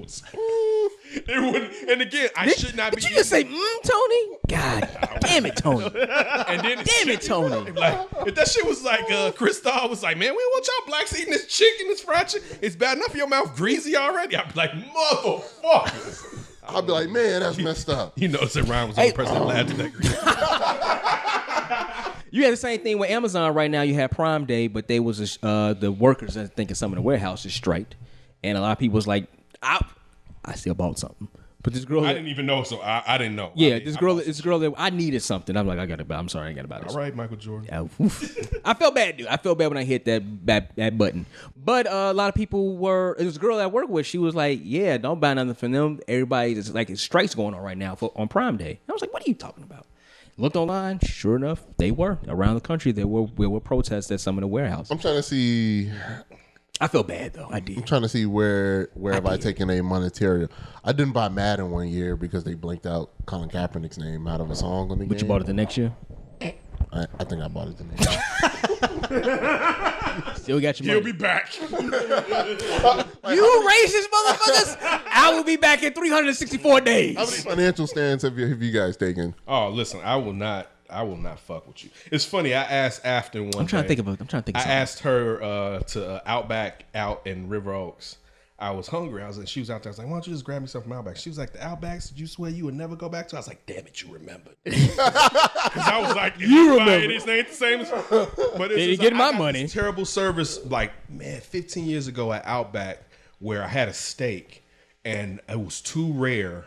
wouldn't. And again, I should not be Did you eating just say, Tony? God damn it, Tony. And then Damn it, Tony. Like, if that shit was like, Cristal was like, man, we don't want y'all blacks eating this chicken, this fried chicken. It's bad enough your mouth greasy already. I'd be like, motherfucker. I'll be like, man, that's messed up. You notice that Ryan was on the president laughed at that greasy. You had the same thing with Amazon right now. You had Prime Day, but they was the workers, I think, in some of the warehouses striked, and a lot of people was like, I still bought something. But this girl, I didn't even know, so I didn't know. yeah, this girl that I needed something. I'm like, I got it. I'm sorry, I got to buy this. All right, Michael Jordan. Yeah, oof. I felt bad, dude. I felt bad when I hit that button. But a lot of people were. It was a girl I work with. She was like, "Yeah, don't buy nothing from them. Everybody is like, it's strikes going on right now on Prime Day." And I was like, "What are you talking about?" Looked online. Sure enough, they were around the country. There were protests at some of the warehouses. I'm trying to see. I feel bad though. I I'm did. trying to see where have I taken a monetary. I didn't buy Madden one year because they blinked out Colin Kaepernick's name out of a song on the game. But you bought it the next year. I I think I bought it today. Still got your money. He'll be back. You racist motherfuckers! I will be back in 364 days. How many financial stands have you guys taken? Oh, listen, I will not fuck with you. It's funny. I asked Afton one. I'm trying to day, think of something. I asked her to Outback out in River Oaks. I was hungry. She was out there. I was like, why don't you just grab me something from Outback? She was like, the Outbacks, did you swear you would never go back to? I was like, damn it, you remembered. Because I was like, you remember. This ain't the same as. But They didn't get my money. This terrible service, like, man, 15 years ago at Outback, where I had a steak and it was too rare.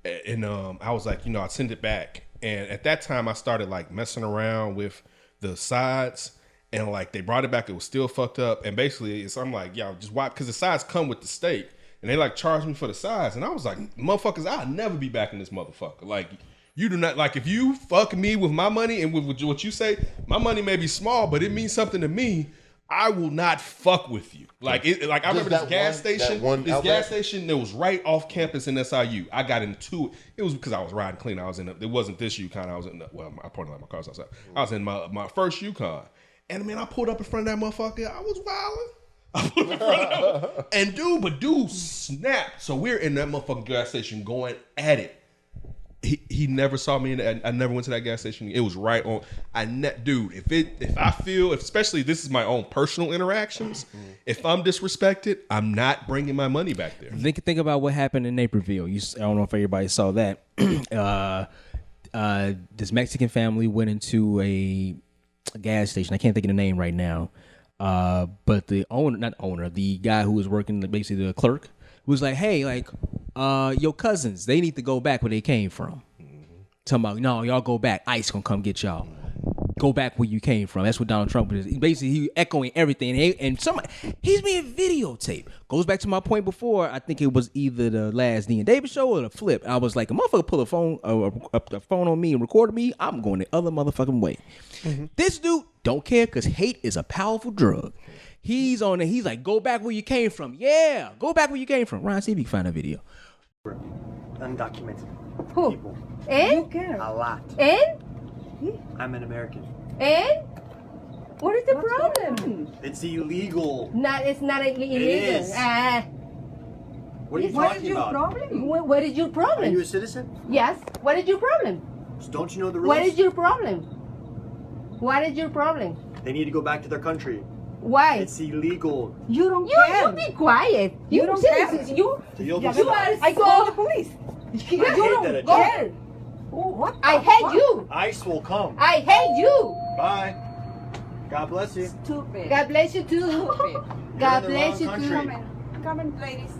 And I was like, I'd send it back. And at that time, I started like messing around with the sides. And like they brought it back, it was still fucked up. And basically, I'm like, y'all just why? Because the sides come with the steak, and they like charged me for the sides. And I was like, motherfuckers, I'll never be back in this motherfucker. Like, you do not like if you fuck me with my money and with what you say, my money may be small, but it means something to me. I will not fuck with you. Like, I remember this gas station. This gas station that was right off campus in SIU. I got into it. It was because I was riding clean. I was in. It wasn't this Yukon. I was in. I pointed like my car's outside. I was in my first Yukon. And man, I pulled up in front of that motherfucker. I was wilding. I pulled up in front of him. And dude snapped. So we're in that motherfucking gas station going at it. He never saw me I never went to that gas station. It was right on. Dude, if I feel, especially this is my own personal interactions, if I'm disrespected, I'm not bringing my money back there. Think about what happened in Naperville. I don't know if everybody saw that. This Mexican family went into a gas station. I can't think of the name right now. But the the guy who was working, basically the clerk, was like, hey, like, your cousins, they need to go back where they came from. Talking about, no, y'all go back. ICE gonna come get y'all. Go back where you came from. That's what Donald Trump is. Basically, he echoing everything. He's being videotaped. Goes back to my point before. I think it was either the last D and Davis show or the flip. I was like, a motherfucker pull a phone on me and recorded me. I'm going the other motherfucking way. Mm-hmm. This dude don't care because hate is a powerful drug. He's on it. He's like, go back where you came from. Yeah, go back where you came from. Ryan, see if you can find that video. Undocumented Who? people. And? A lot. And? I'm an American. And? What is the problem? It's illegal. It's not illegal. It is. What are you talking about? What is your problem? Are you a citizen? Yes. What is your problem? Don't you know the rules? What is your problem? What is your problem? They need to go back to their country. Why? It's illegal. You don't care. You be quiet. You don't care. I call the police. You don't care. What? I hate you. ICE will come. I hate you. Bye. God bless you. Stupid. God bless you too. God bless you too. Come in, ladies.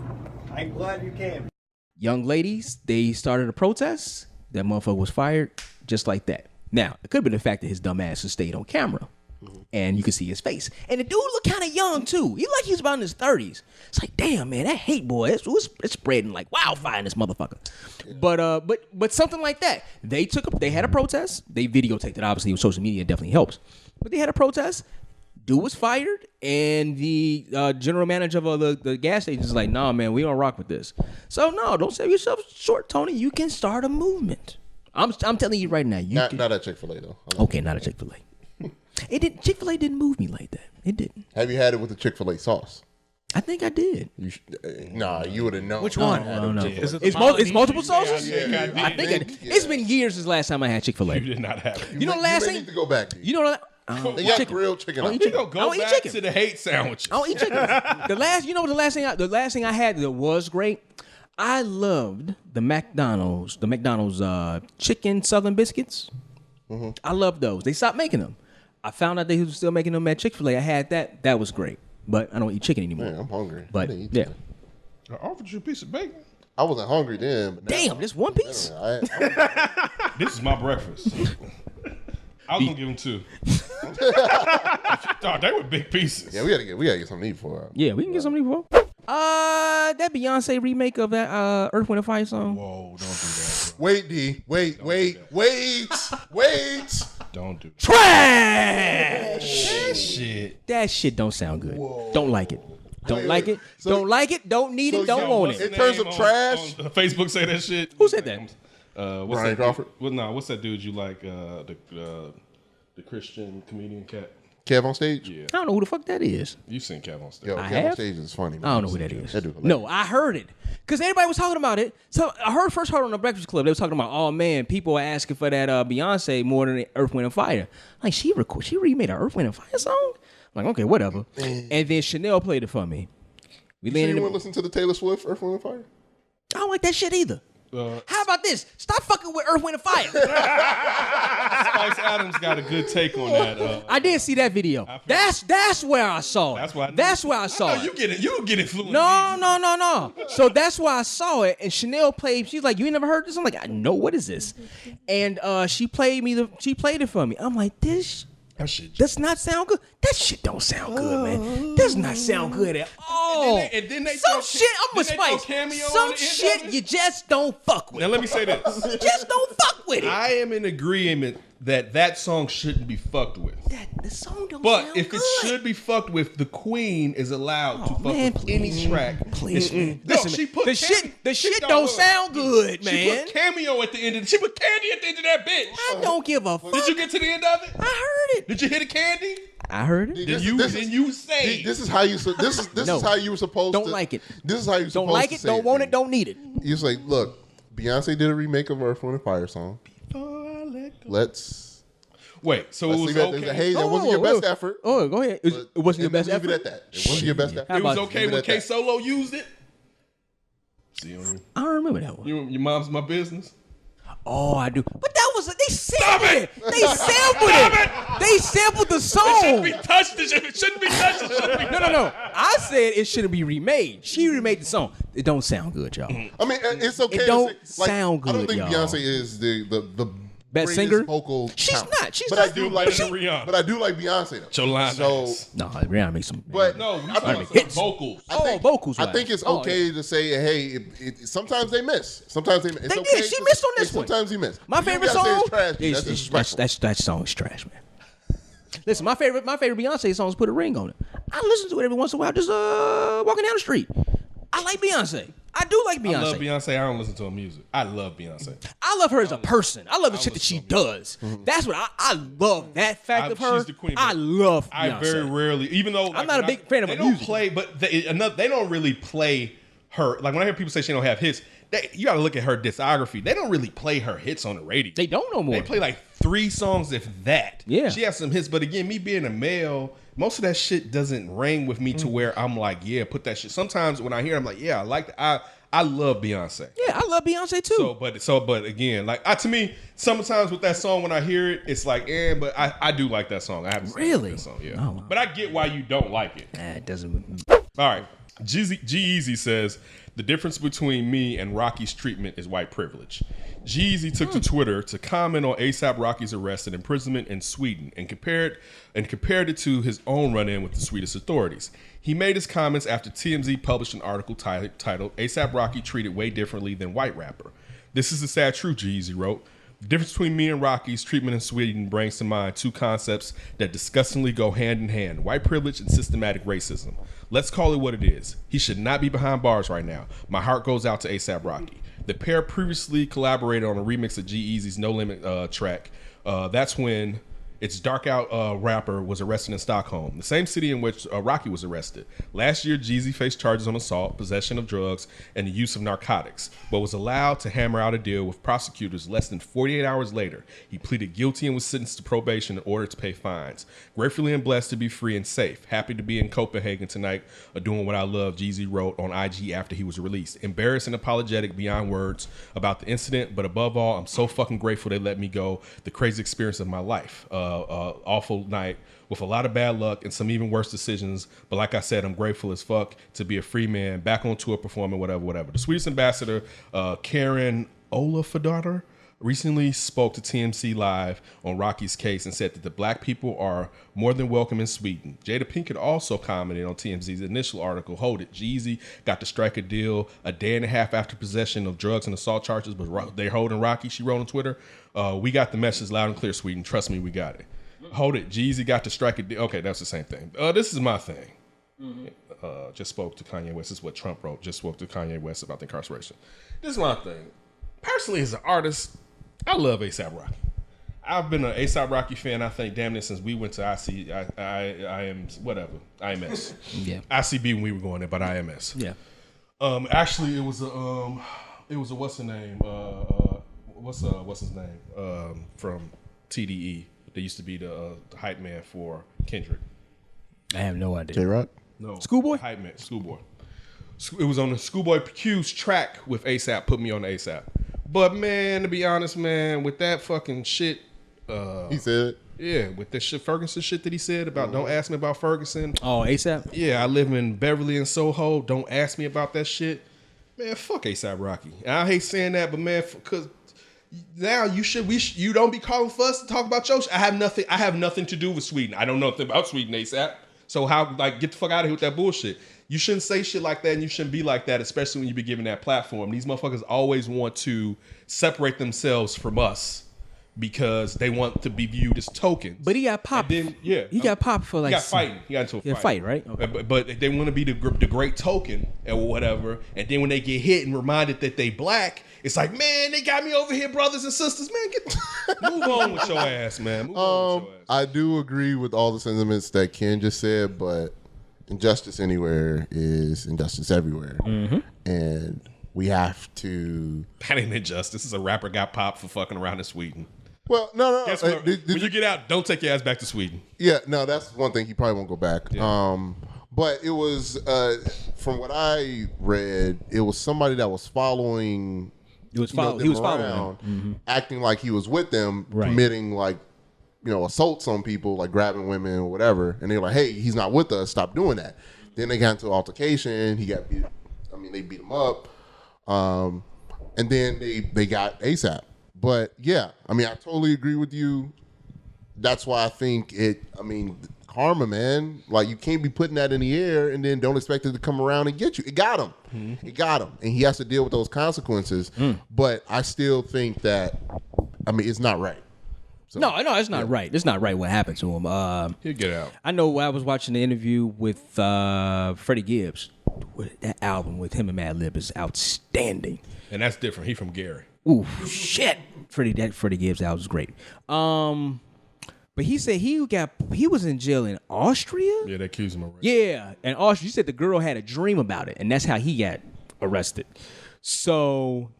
I'm glad you came. Young ladies, they started a protest. That motherfucker was fired just like that. Now, it could have been the fact that his dumb ass has stayed on camera. And you can see his face. And the dude looked kind of young, too. He like he was about in his 30s. It's like, damn, man, that hate, boy, it's spreading like wildfire in this motherfucker. Yeah. But something like that. They had a protest. They videotaped it. Obviously, with social media, it definitely helps. But they had a protest. Dude was fired. And the general manager of the gas station is like, nah, man, we don't rock with this. So, no, don't sell yourself short, Tony. You can start a movement. I'm telling you right now. Not at Chick-fil-A, though. Okay, not at Chick-fil-A. Chick-fil-A didn't move me like that. It didn't. Have you had it with the Chick-fil-A sauce? I think I did. You would have known. Which one? I don't know. It's multiple sauces? Yeah, I think it's been years since the last time I had Chick-fil-A. You did not have it. You know the last thing? You need to go back. You know what? They got grilled chicken. I don't eat chicken. Go I don't eat back chicken. to the hate sandwiches. I don't eat chicken. The last thing I had that was great. I loved the McDonald's chicken Southern biscuits. Mm-hmm. I love those. They stopped making them. I found out they were still making them at Chick-fil-A. I had that. That was great. But I don't eat chicken anymore. Man, I'm hungry. But yeah. I offered you a piece of bacon. I wasn't hungry then. But damn, just one piece? This is my breakfast. I was going to give them two. Dog, they were big pieces. Yeah, we gotta get something to eat for. Yeah, we can get something to eat for. That Beyonce remake of that Earth, Wind & Fire song. Whoa, don't do that. Bro. Wait, D. Wait. Don't do that. Trash! Shit. That shit don't sound good. Whoa. Don't like it. Don't like it. Don't like it. Don't need it. Don't want it. In terms of trash, on Facebook say that shit. Who said that? What's Brian that Crawford. What's that dude you like? The Christian comedian cat. Kev on stage? Yeah. I don't know who the fuck that is. You've seen Kev on stage. Yo, I Kev on have? stage is funny. Man. I don't know who that is. That dude hilarious. No, I heard it because everybody was talking about it. So I first heard on the Breakfast Club. They were talking about, oh man, people are asking for that Beyonce more than Earth, Wind and Fire. Like she remade an Earth, Wind and Fire song. I'm like, okay, whatever. And then Chanel played it for me. You sure you want to listen to the Taylor Swift Earth, Wind and Fire? I don't like that shit either. How about this? Stop fucking with Earth, Wind and Fire. Spice Adams got a good take on that. I did see that video. That's where I saw it. That's where I saw it. You get influenced. No. So that's why I saw it. And Chanel played. She's like, "You ain't never heard this?" I'm like, "I know what is this?" And she played it for me. I'm like, "This that shit does not sound good. That shit don't sound good, man. Does not sound good at all." And then they some shit. I'm with Spice. Some shit you just don't fuck with. Now let me say this. You just don't fuck with it. I am in agreement that song shouldn't be fucked with. The song don't But sound if good. it should be fucked with, the Queen is allowed to fuck man, with any track. Please, man. No, Listen, she put the shit don't sound good, man. She put Cameo at the end of it. She put Candy at the end of that bitch. I don't give a fuck. Did you get to the end of it? I heard it. Did you hit a Candy? I heard it. Then you say This is how you. This No. is how you were supposed to. Don't like it. This is how you Don't like it. say Don't want it. man. Don't need it. You say, look, Beyonce did a remake of Earth, Wind and Fire song. Let's wait. So it was leave it at okay. that. Hey, that wasn't your best effort. Oh, go ahead. It wasn't your best Leave effort. it at that. It wasn't your best effort. How It was about- okay leave it when at K that. Solo used it. See, I don't remember that one. your mom's my business. Oh, I do. But that was they sampled it. They sampled it. They sampled the It shouldn't song. be touched. It shouldn't be touched. It shouldn't be No. I said it shouldn't be remade. She remade the song. It don't sound good, y'all. I mean, it's okay. It don't to say, like, sound I don't good, think y'all. Beyonce is the Best greatest singer? vocal. She's talent. not. She's but not. I do like Rihanna. But I do like Beyonce though. Your line So, ass. No, Rihanna makes some. but No, I think, hits. vocals. vocals. I think it's okay to say, hey, sometimes they miss. Sometimes they miss. It's They okay did. She to missed say, on this hey, one. Sometimes he missed. My You favorite gotta say song. it's trash. That's disrespectful. That song is trash, man. Listen, my favorite Beyonce song is "Put a Ring on It." I listen to it every once in a while, just walking down the street. I like Beyonce. I do like Beyonce. I love Beyonce. I don't listen to her music. I love Beyonce. I love her as a person. I love the shit that she does. That's what I love. That fact of her. She's the queen. I love Beyonce. I very rarely, even though I'm not a big fan of her they don't music. play, but they don't really play her. Like when I hear people say she don't have hits, you got to look at her discography. They don't really play her hits on the radio. They don't no more. They play like 3 songs, if that. Yeah. She has some hits, but again, me being a male, most of that shit doesn't ring with me to where I'm like, yeah, put that shit. Sometimes when I hear it, I'm like, yeah, I like that. I love Beyonce. Yeah, I love Beyonce too. But again, like to me, sometimes with that song when I hear it, it's like, but I do like that song. I haven't Really? that song, yeah. Oh, wow. But I get why you don't like it. It doesn't. All right, G-Eazy says the difference between me and Rocky's treatment is white privilege. G-Eazy took to Twitter to comment on A$AP Rocky's arrest and imprisonment in Sweden and compared it to his own run-in with the Swedish authorities. He made his comments after TMZ published an article titled "A$AP Rocky Treated Way Differently Than White Rapper." This is the sad truth, G-Eazy wrote. The difference between me and Rocky's treatment in Sweden brings to mind 2 concepts that disgustingly go hand in hand: white privilege and systematic racism. Let's call it what it is. He should not be behind bars right now. My heart goes out to A$AP Rocky. The pair previously collaborated on a remix of G-Eazy's No Limit track. That's when its Dark Out rapper was arrested in Stockholm, the same city in which Rocky was arrested. Last year, Jeezy faced charges on assault, possession of drugs, and the use of narcotics, but was allowed to hammer out a deal with prosecutors less than 48 hours later. He pleaded guilty and was sentenced to probation in order to pay fines. Gratefully and blessed to be free and safe. Happy to be in Copenhagen tonight, doing what I love, Jeezy wrote on IG after he was released. Embarrassed and apologetic beyond words about the incident, but above all, I'm so fucking grateful they let me go. The crazy experience of my life. Awful night with a lot of bad luck and some even worse decisions. But like I said, I'm grateful as fuck to be a free man, back on tour performing, whatever. The Swedish ambassador, Karen Olafsdotter, recently spoke to TMZ Live on Rocky's case and said that the black people are more than welcome in Sweden. Jada Pinkett also commented on TMZ's initial article, "Hold it, Jeezy got to strike a deal a day and a half after possession of drugs and assault charges, but they're holding Rocky," she wrote on Twitter. "We got the message loud and clear, Sweden. Trust me, we got it." Hold it, Jeezy got to strike a deal. Okay, that's the same thing. This is my thing. Just spoke to Kanye West. This is what Trump wrote. Just spoke to Kanye West about the incarceration. This is my thing. Personally, as an artist, I love A$AP Rocky. I've been an A$AP Rocky fan, I think, damn near since we went to IMS. Yeah. ICB when we were going there, but IMS. Yeah. Actually, it was a what's the name? What's his name? From TDE. They used to be the hype man for Kendrick. I have no idea. J-Rock? No. Schoolboy? Hype man. Schoolboy. It was on the Schoolboy Q's track with A$AP. Put me on A$AP. But man, to be honest, man, with that fucking shit. He said. Yeah, with the shit Ferguson shit that he said about don't ask me about Ferguson. Oh, A$AP? Yeah, I live in Beverly and Soho. Don't ask me about that shit. Man, fuck A$AP Rocky. And I hate saying that, but man, because now you don't be calling for us to talk about your shit. I have nothing to do with Sweden. I don't know nothing about Sweden, A$AP. So get the fuck out of here with that bullshit. You shouldn't say shit like that, and you shouldn't be like that, especially when you be given that platform. These motherfuckers always want to separate themselves from us because they want to be viewed as tokens. But he got popped. He got popped for like... He got fighting. He got into a fight. fight, right? Okay. But they want to be the great token or whatever, and then when they get hit and reminded that they black, it's like, man, they got me over here, brothers and sisters. Man, move on with your ass, man. Move on with your ass. I do agree with all the sentiments that Ken just said, but injustice anywhere is injustice everywhere. Mm-hmm. And we have to... That ain't injustice. This is a rapper got popped for fucking around in Sweden. Well, no. Guess what? When you get out, don't take your ass back to Sweden. Yeah, no, that's one thing. He probably won't go back. Yeah. But it was, from what I read, it was somebody that was following... He was following them, acting like he was with them, committing assaults on people, like grabbing women or whatever. And they were like, hey, he's not with us. Stop doing that. Then they got into an altercation. He got beat. They beat him up. And then they got A$AP. But yeah, I totally agree with you. That's why I think karma, man. Like, you can't be putting that in the air and then don't expect it to come around and get you. It got him. Mm-hmm. It got him. And he has to deal with those consequences. But I still think that, it's not right. So, no, it's not right. It's not right what happened to him. He'll get out. I know I was watching the interview with Freddie Gibbs. That album with him and Madlib is outstanding. And that's different. He from Gary. Ooh, shit. Freddie Gibbs album is great. But he said he was in jail in Austria. Yeah, they accused him of rape. Yeah, and Austria. He said the girl had a dream about it, and that's how he got arrested. So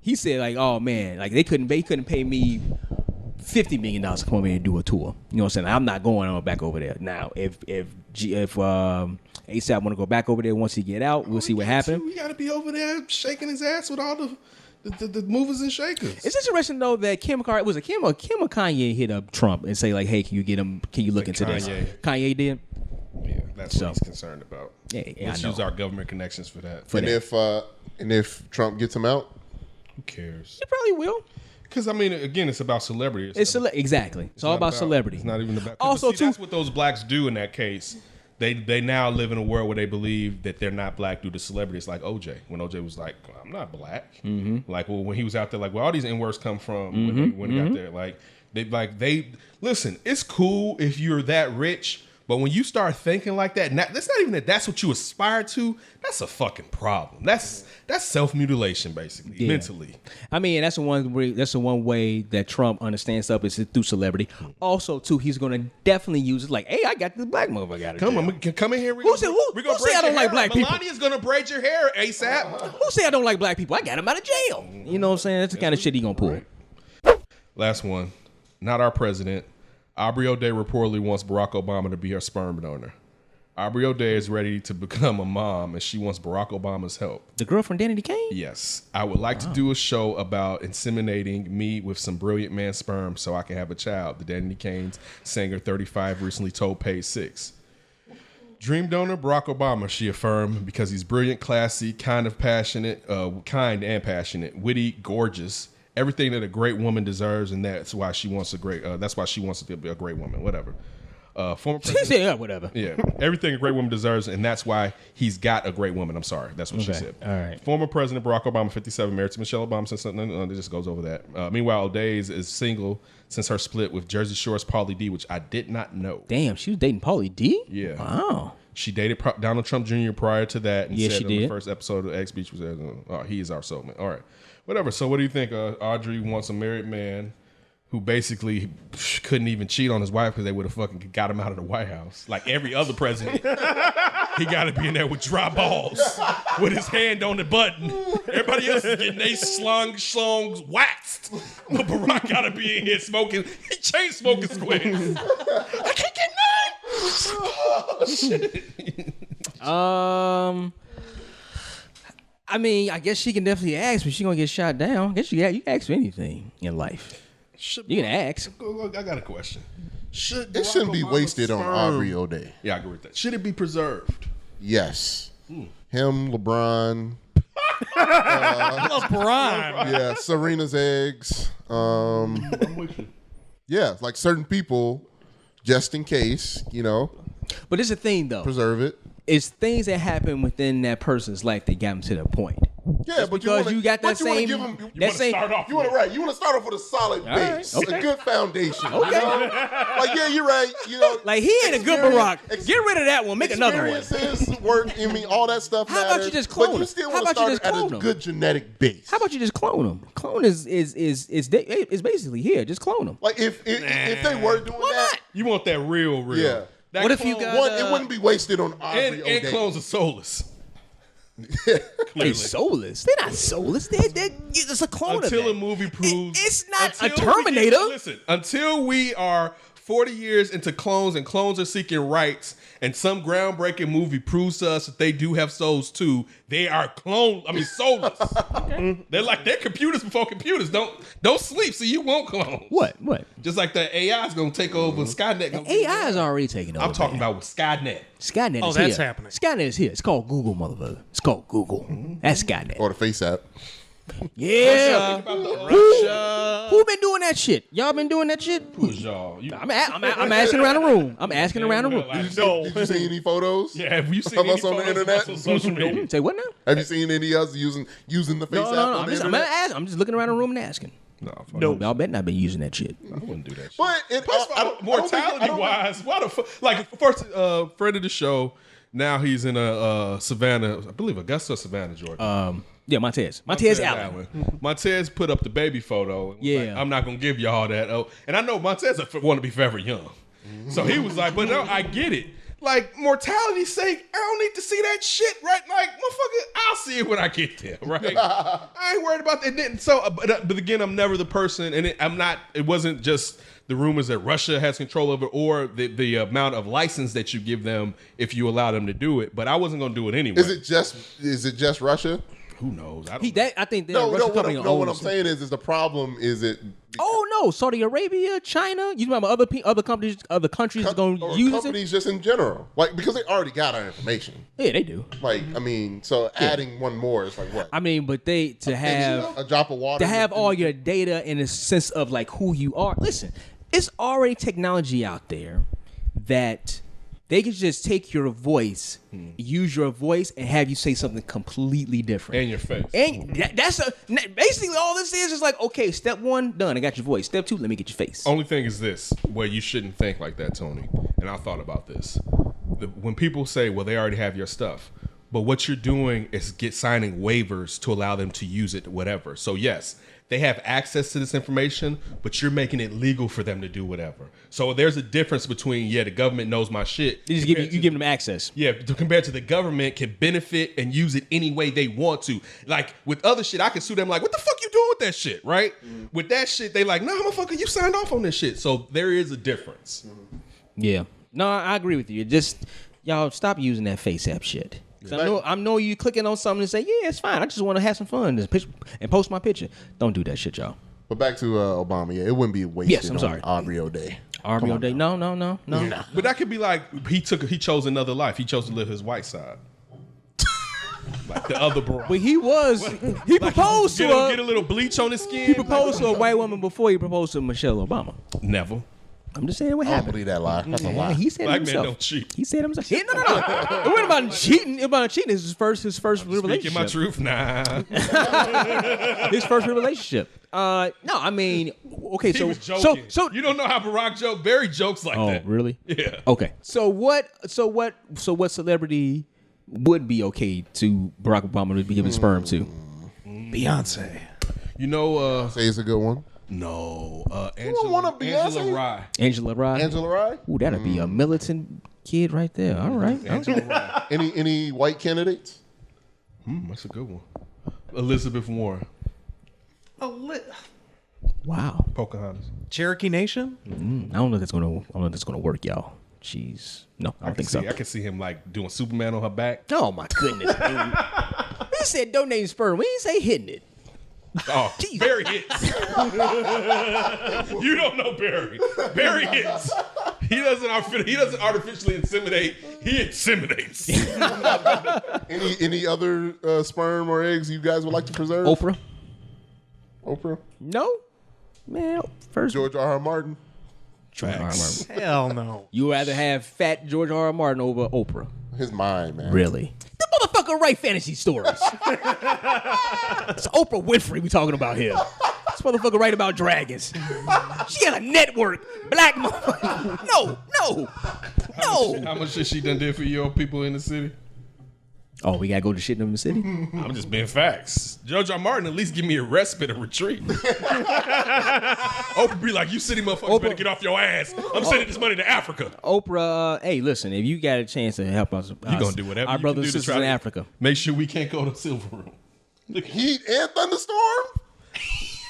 he said, like, oh man, like they couldn't pay me $50 million to come over here and do a tour. You know what I'm saying? I'm not going on back over there. Now, if A$AP want to go back over there once he get out, we'll see what happens. We got to be over there shaking his ass with all the movers and shakers. It's interesting though that Kim or Kanye hit up Trump and say like, hey, can you look into this? Kanye did. Yeah, that's what he's concerned about. Yeah, let's use our government connections for that. And if Trump gets him out, who cares? He probably will. Because again, it's about celebrity. Exactly. It's all about celebrity. It's not even about. Also, that's what those blacks do in that case. They now live in a world where they believe that they're not black due to celebrity. It's like OJ. When OJ was like, I'm not black. Mm-hmm. Like, well, when he was out there, like, where all these N-words come from when he got there. Like, they listen, it's cool if you're that rich, but when you start thinking like that, that's not even that's what you aspire to. That's a fucking problem. That's self-mutilation, basically, mentally. That's the one way that Trump understands stuff is through celebrity. Also, too, he's going to definitely use it like, hey, I got this black motherfucker. Come in here. Who say I don't like black people? Melania's going to braid your hair, A$AP. Who say I don't like black people? I got him out of jail. You know what I'm saying? That's the kind of shit he going to pull. Last one. Not our president. Aubrey O'Day reportedly wants Barack Obama to be her sperm donor. Aubrey O'Day is ready to become a mom, and she wants Barack Obama's help. The girl from Danny Kane? Yes. I would like to do a show about inseminating me with some brilliant man's sperm so I can have a child. The Danny Kane's singer, 35, recently told Page 6. Dream donor Barack Obama, she affirmed, because he's brilliant, classy, kind and passionate, witty, gorgeous. Everything that a great woman deserves, and that's why she wants to be a great woman. Whatever. Former president. Yeah, whatever. Yeah, everything a great woman deserves, and that's why he's got a great woman. I'm sorry, that's what she said. All right. Former President Barack Obama, 57, married to Michelle Obama since it just goes over that. Meanwhile, O'Day is single since her split with Jersey Shore's Pauly D, which I did not know. Damn, she was dating Pauly D? Yeah. Wow. She dated Donald Trump Jr. prior to that, and said she on did. the first episode of X Beach was, he is our soulmate. All right. Whatever. So what do you think? Audrey wants a married man who basically couldn't even cheat on his wife because they would have fucking got him out of the White House. Like every other president, he got to be in there with dry balls, with his hand on the button. Everybody else is getting they songs waxed. But Barack got to be in here smoking. He chain smoking square. I can't get none. Oh, shit. I mean, I guess she can definitely ask, but she gonna get shot down. I guess you can ask for anything in life. You can ask. I got a question. It shouldn't be wasted on Aubrey O'Day. Yeah, I agree with that. Should it be preserved? Yes. Him, LeBron. LeBron. Yeah, Serena's eggs. I'm with you. Yeah, like certain people, just in case, But it's a thing though. preserve it. It's things that happen within that person's life that got them to that point. Yeah, but because you got that but you wanna same. give 'em- That same. You want to start off with a solid right, base, okay. a good foundation. Okay. Like, yeah, you're right. Like he ain't a good Barack. Get rid of that one. Make another one. Experiences, work, all that stuff How about matters, you just clone but you him? still How want to about you start just at clone a him? good genetic base. How about you just clone him? Clone is basically here. Just clone him. Like if they were doing that, You want that real. yeah. That What if you clone- got- One, it wouldn't be wasted on Aubrey and O'Day. clones are soulless. They soulless. They're not soulless. It's a clone Until of a that. movie proves It's not a until we Terminator. listen, until we are 40 years into clones and clones are seeking rights, and some groundbreaking movie proves to us that they do have souls too. They are soulless. They're computers before computers. Don't sleep, so you won't clone. What? Just like the AI is gonna take over Skynet. gonna- AI is already taking over. I'm talking about with Skynet. Skynet. Oh, is that's here. happening. Skynet is here. It's called Google, motherfucker. It's called Google. That's Skynet. Or the Face app. Yeah. Russia. Who been doing that shit? Y'all been doing that shit? Who's y'all? I'm asking around the room. I'm asking around the room. Did you see any photos? Yeah, have you seen Of any us on the photos of internet? us on social media? Say what now? Have you seen any of us using the Face app on the internet? I'm just looking around the room and asking. No, Y'all bet not been using that shit. I wouldn't do that shit. But Mortality wise, why the fuck? Like, first friend of the show, now he's in a Savannah, I believe Augusta, Savannah, Georgia. Yeah, Montez Allen. Montez put up the baby photo. And was Yeah. like, I'm not gonna give y'all that. Oh, and I know Montez want to be forever young, so he was like, but no, I get it. Like, mortality's sake, I don't need to see that shit, right? Like, motherfucker, I'll see it when I get there, right? I ain't worried about that. So, but again, I'm never the person, and it wasn't just the rumors that Russia has control over or the amount of license that you give them if you allow them to do it. But I wasn't going to do it anyway. Is it just Russia? Who knows? I think No, What I'm saying is the problem is it. Oh no, Saudi Arabia, China. You remember other countries are going to use it? Companies just in general, like because they already got our information. Yeah, they do. Like so adding one more is like what? I mean, but a drop of water to have all your data in a sense of like who you are. Listen, it's already technology out there that they can just take your voice, use your voice, and have you say something completely different. And your face. And that's basically all this is like, okay, step one, done. I got your voice. Step two, let me get your face. Only thing is this, where you shouldn't think like that, Tony. And I thought about this. When people say, well, they already have your stuff. But what you're doing is signing waivers to allow them to use it, whatever. So yes, they have access to this information, but you're making it legal for them to do whatever. So there's a difference between, the government knows my shit. You give them access. Yeah, compared to the government can benefit and use it any way they want to. Like with other shit, I can sue them like, what the fuck you doing with that shit, right? With that shit, they like, nah, motherfucker, you signed off on this shit. So there is a difference. Yeah. No, I agree with you. Just, y'all stop using that face app shit. I know you clicking on something and say, yeah, it's fine. I just want to have some fun and post my picture. Don't do that shit, y'all. But back to Obama, it wouldn't be wasted. Yes, I'm sorry. On Aubrey O'Day. Aubrey O'Day, no. But that could be like he chose another life. He chose to live his white side. Like the other bro. But he proposed to get a little bleach on his skin. He proposed to a white woman before he proposed to Michelle Obama. Never. I'm just saying what I don't happened. believe that lie. That's a lie. He said Black it men himself. don't cheat. He said it himself. No. It wasn't about cheating. About cheating. His first relationship. Speaking my truth, nah. His first relationship. No, I mean, okay. He was joking. So you don't know how Barack joked. Barry jokes like that. Oh, really? Yeah. Okay. So what celebrity would be okay to Barack Obama to be giving sperm to? Beyonce. You know, Say it's a good one. No, don't want a Beyonce? Angela Rye. Angela Rye. Angela Rye. Ooh, that'd be a militant kid right there. All right. Angela Rye. Any white candidates? That's a good one. Elizabeth Warren. Wow. Pocahontas. Cherokee Nation? I don't know if that's gonna work, y'all. No, I don't think so. I can see him like doing Superman on her back. Oh my goodness, dude. We said donating sperm. We didn't say hitting it. Oh, Jesus. Barry hits. You don't know Barry. Barry hits. He doesn't artificially inseminate. He inseminates. Any other sperm or eggs you guys would like to preserve? Oprah? No, man. First, George R. Martin? George R. R. Martin. Hell no. You rather have fat George R. R. Martin over Oprah? His mind, man. Really? The motherfucker write fantasy stories. It's Oprah Winfrey we talking about here. This motherfucker write about dragons. She got a network. Black motherfucker. No. How much shit she done did for your people in the city? Oh, we gotta go to shit in the city? I'm just being facts. George R. Martin at least give me a respite, a retreat. Oprah be like, you city motherfuckers better get off your ass. I'm sending this money to Africa. Oprah, hey, listen, if you got a chance to help us, You gonna do whatever our you brothers can do and to sisters try in to Africa. Make sure we can't go to Silver Room. Heat and thunderstorm?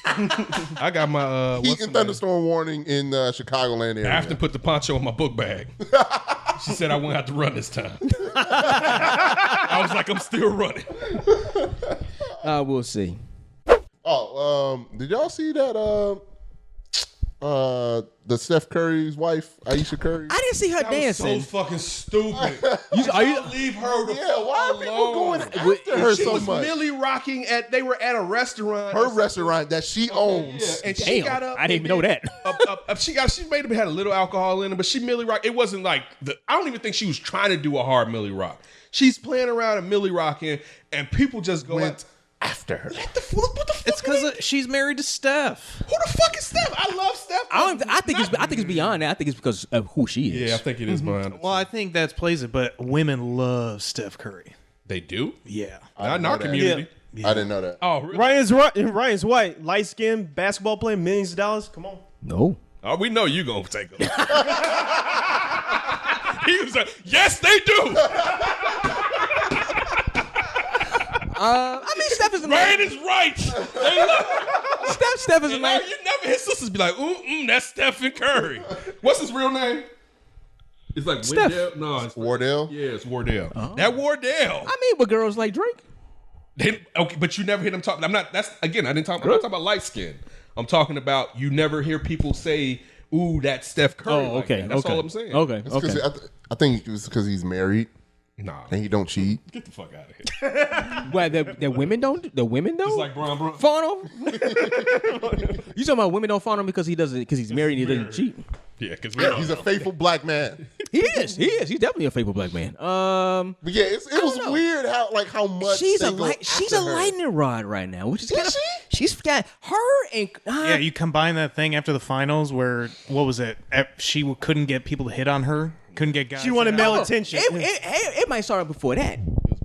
I got my Heat and thunderstorm warning in Chicagoland area. I have to put the poncho in my book bag. She said I won't have to run this time. I was like, I'm still running. We'll see. Oh, did y'all see that? The Steph Curry's wife, Aisha Curry. I didn't see her That was dancing. so fucking stupid. Are you Leave her the fuck Why are people alone. going after her She so was much? Millie rocking they were at a restaurant. Her restaurant that she owns. Yeah, and she Damn, got up. I didn't even know that. She may have had a little alcohol in it, but she Millie rock. It wasn't like I don't even think she was trying to do a hard Millie rock. She's playing around and Millie rocking, and people just go Went after her. What the fuck? It's because she's married to Steph. Who the fuck is Steph? I love Steph. I think it's beyond that. I think it's because of who she is. Yeah, I think it is behind. Well, I think that plays it, but women love Steph Curry. They do. Yeah. Not in our community. I didn't know that. Oh, really? Ryan's white, light skinned, basketball player, millions of dollars. Come on. No. Oh, we know you gonna take them. He was like, yes, they do. I mean, Steph is a Ryan is right. Steph is a You nice. never his sisters be like, that's Stephen Curry. What's his real name? It's like Steph. Wardell. No, it's Wardell? Yeah, it's Wardell. That Wardell. I mean, but girls like Drake. Okay, but you never hear them talk. I'm not. That's again. I'm not talking about light skin. I'm talking about you never hear people say, "Ooh, that's Steph Curry." Oh, okay. Like that. That's okay. all I'm saying. Okay. It's 'cause I think it's because he's married Nah, and he don't cheat. get the fuck out of here. Well, the women don't. The women don't. It's like Bron. fawn on. You talking about women don't fawn on because he's married and he doesn't cheat. Yeah, because He's a faithful black man. He is. He's definitely a faithful black man. But yeah, it was know. weird how much She's they a go she's after a her. lightning rod right now, which is kind of. she? She's got her and Yeah, you combine that thing after the finals where, what was it? She couldn't get people to hit on her. Couldn't get guys. She wanted to- male attention. It might start before that.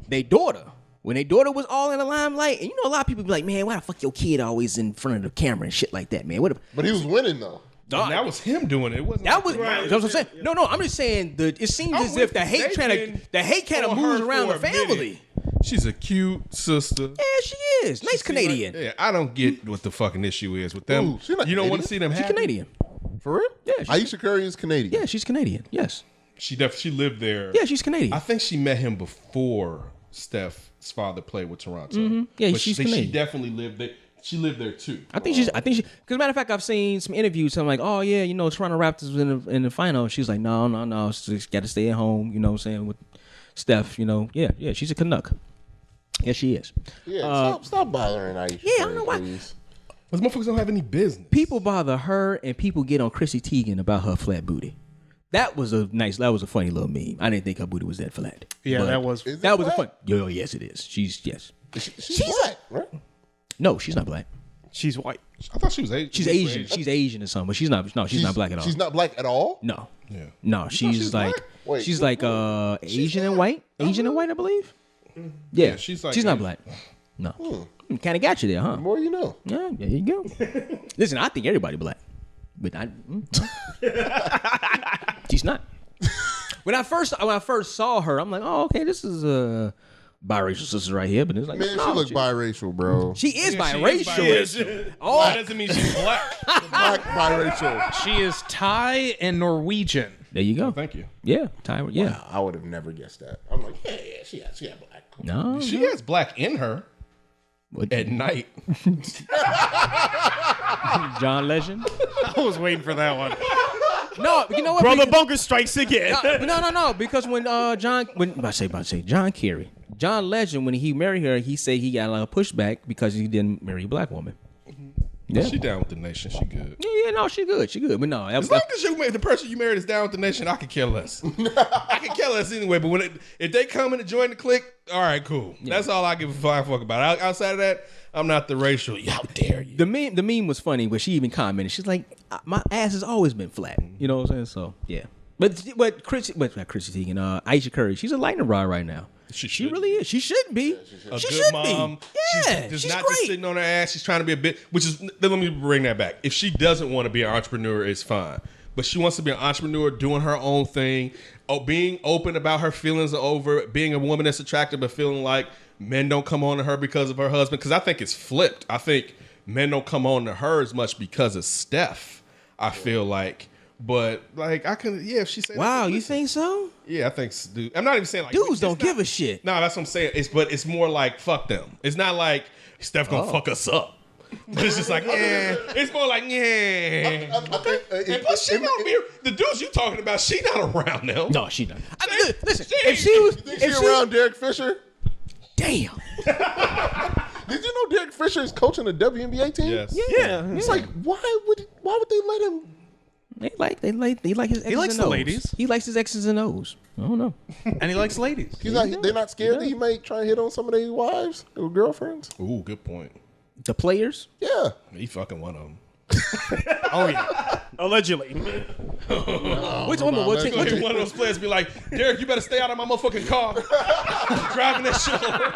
They daughter. When their daughter was all in the limelight, and you know a lot of people be like, man, why the fuck your kid always in front of the camera and shit like that, man? But he was winning though. And that was him doing it. It wasn't. That was that's what I'm saying. No, I'm just saying it seems I'm as with if the hate kind of on moves her around for the a minute. family. She's a cute sister. Yeah, she is. Nice Canadian. Yeah, I don't get what the fucking issue is with them. Ooh, she not You don't want to Canadian. see them She's happy. Canadian. For real? Yeah, Aisha Curry is Canadian. Yeah, she's Canadian. Yes. She lived there. Yeah, she's Canadian. I think she met him before Steph's father played with Toronto. Yeah, but she's she Canadian. definitely lived there. She lived there too. I think she. Because matter of fact, I've seen some interviews. I'm like, oh yeah, Toronto Raptors was in the final. She's like, no, she's got to stay at home. You know what I'm saying, with Steph. Yeah, she's a Canuck. Yes, she is. Yeah, stop bothering Aisha. Yeah, I don't know why. please. Those motherfuckers don't have any business. People bother her, and people get on Chrissy Teigen about her flat booty. That was a funny little meme. I didn't think her booty was that flat. Yeah, But that was. Is it that was a flat? fun. Yo, yes, it is. She's She's black, right? No, she's not black. She's white. I thought she was Asian. She's Asian. She's Asian or something, but she's not. No, she's not black at all. She's not black at all? No. Yeah. No, she's she's like black? Wait, she's what- like Asian and white. Asian and white, I believe. Yeah, she's like she's not Asian. black. No. Kind of got you there, huh? The more you know. Yeah, there you go. Listen, I think everybody black, but she's not. When I first saw her, I'm like, oh, okay, this is a biracial sister right here. But it's like, Man, no, she look biracial, bro. She is Yeah, biracial. She is biracial. Oh, That doesn't mean she's black. Black biracial. She is Thai and Norwegian. there you go. Thank you. Yeah, Tyra. Yeah. Wow, I would have never guessed that. I'm like, yeah, she got black. No. She has black in her What- at night. John Legend. I was waiting for that one. No, you know what? Brother Bunker strikes again. No. Because when John Kerry, John Legend, when he married her, he said he got a lot of pushback because he didn't marry a black woman. Yeah. She down with the nation. She good. Yeah, no, she good. But no, As long as the person you married is down with the nation, I could care less. I could care less anyway. But if they come in and join the clique, all right, cool. Yeah. That's all I give a fuck about. Outside of that, I'm not the racial. How dare you? The meme was funny, but she even commented. She's like, "My ass has always been flat." You know what I'm saying? So yeah. But not Chrissy Teigen, Aisha Curry, she's a lightning rod right now. She really is. She should be. A she good should mom. be. Yeah, she's she's not great. just sitting on her ass. She's trying to be a bit. Let me bring that back. If she doesn't want to be an entrepreneur, it's fine. But she wants to be an entrepreneur, doing her own thing, being open about her feelings over being a woman that's attractive, but feeling like men don't come on to her because of her husband. Because I think it's flipped. I think men don't come on to her as much because of Steph. I feel like. But like I could, if she said, wow, you think so? Yeah, I think, dude. I'm not even saying like Dudes don't give a shit. No, that's what I'm saying. It's more like fuck them. It's not like Steph gonna fuck us up. But it's just like, It's more like, and plus, she don't be the dudes you talking about. She not around them. No, she not. I mean, listen, if she was, Is she around Derek Fisher? damn. Did you know Derek Fisher is coaching the WNBA team? Yes. Yeah. It's like, why would they let him? They like his X's He likes and the O's. ladies. He likes his X's and O's. I don't know. And he likes ladies. They're not scared that he might try and hit on some of their wives or girlfriends. Ooh, good point. The players. Yeah. He fucking one of them. Oh yeah. Allegedly. Which one? What team? Look at one of those players be like, Derek, you better stay out of my motherfucking car. Driving that shit over.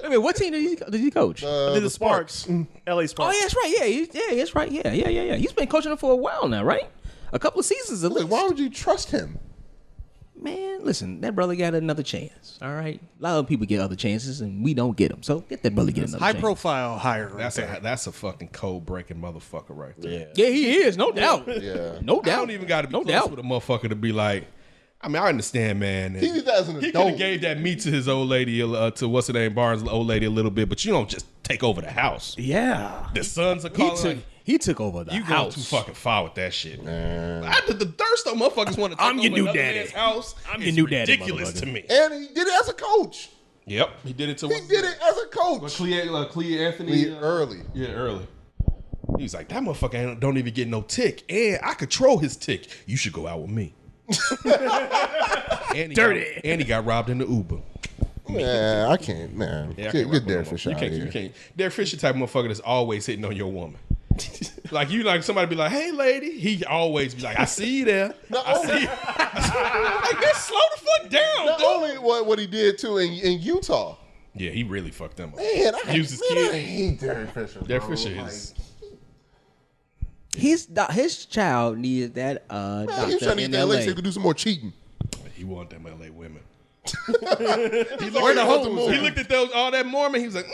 I mean, what team did he coach? The Sparks. LA Sparks. Oh, yeah, that's right. Yeah, that's right. Yeah. He's been coaching them for a while now, right? A couple of seasons at Like, least. why would you trust him? Man, listen, that brother got another chance. All right, a lot of people get other chances, and we don't get them. So get that brother get another High chance. profile hire. That's a fucking code breaking motherfucker right there. Yeah, he is, no doubt. Yeah. No I doubt. don't even got to be no close doubt. with a motherfucker to be like. I mean, I understand, man. He did that as an He could adult. have gave that meat to his old lady, to what's her name, Barnes' old lady, a little bit, but you don't just take over the house. Yeah. The sons are calling. He took over the You going house. too fucking far with that shit. Man. The thirst of motherfuckers want to take I'm your over new another daddy. man's house. I'm is your new daddy, ridiculous motherfucker. to me. And he did it as a coach. Yep, he did it to. He did it as a coach. Clea Anthony. Lee early. Yeah, early. He's like, that motherfucker don't even get no tick, and I control his tick. You should go out with me. And he got robbed in the Uber. Man, I can't. Man, Yeah, I get can't rock Derek with Fisher him. out You of can't. here. Derek Fisher type of motherfucker that's always hitting on your woman. like somebody be like, hey lady, he always be like, I see you there. I see you. Like, man, slow the fuck down, Not dude. only what he did too in Utah. Yeah, he really fucked them up. Man, I Use his I kid. hate Derek Fisher. Derek bro. Fisher Like, is. His child needed that man, he was doctor trying to in get that LA. LA so he could do some more cheating. He wanted them LA women. Where the hoes? He looked at all that Mormon. He was like,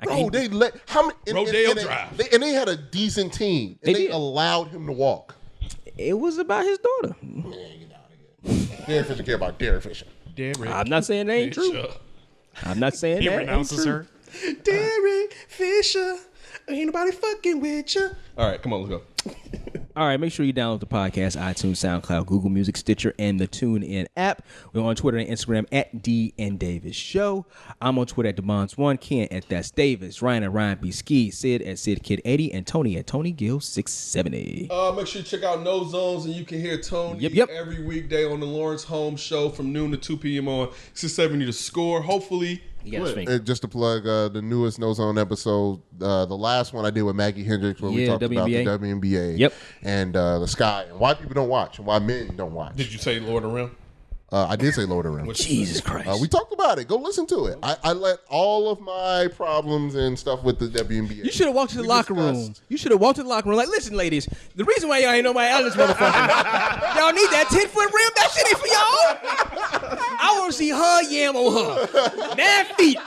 Bro, they let how many? Rodeo and Drive. They had a decent team. And They they did. allowed him to walk. It was about his daughter. Derek Fisher care about Derek Fisher. Derek. I'm not saying that ain't true. Fisher. I'm not saying He that ain't renounces true. her. Derek Fisher. Ain't nobody fucking with you. All right, come on, let's go. All right, make sure you download the podcast, iTunes, SoundCloud, Google Music, Stitcher, and the TuneIn app. We're on Twitter and Instagram at D and Davis Show. I'm on Twitter at DeMons1, Ken at That's Davis, Ryan at Ryan B. Ski, Sid at SidKid80, and Tony at TonyGill670. Make sure you check out No Zones, and you can hear Tony Yep. every weekday on the Lawrence Holmes Show from noon to 2 p.m. on 670 The Score. Hopefully, You got his finger. Just to plug the newest No Zone episode, the last one I did with Maggie Hendricks where we Yeah, talked about the WNBA. WNBA Yep. and the Sky and why people don't watch and why men don't watch. did you say Lord of the Rim? I did say lower the rim. Jesus Christ. We talked about it. Go listen to it. I let all of my problems and stuff with the WNBA. You should have walked to the locker room. You should have walked to the locker room. Like, listen, ladies, the reason why y'all ain't nobody out of this motherfucker, y'all need that 10-foot rim. That shit ain't for y'all. I want to see her yam on her. 9 feet.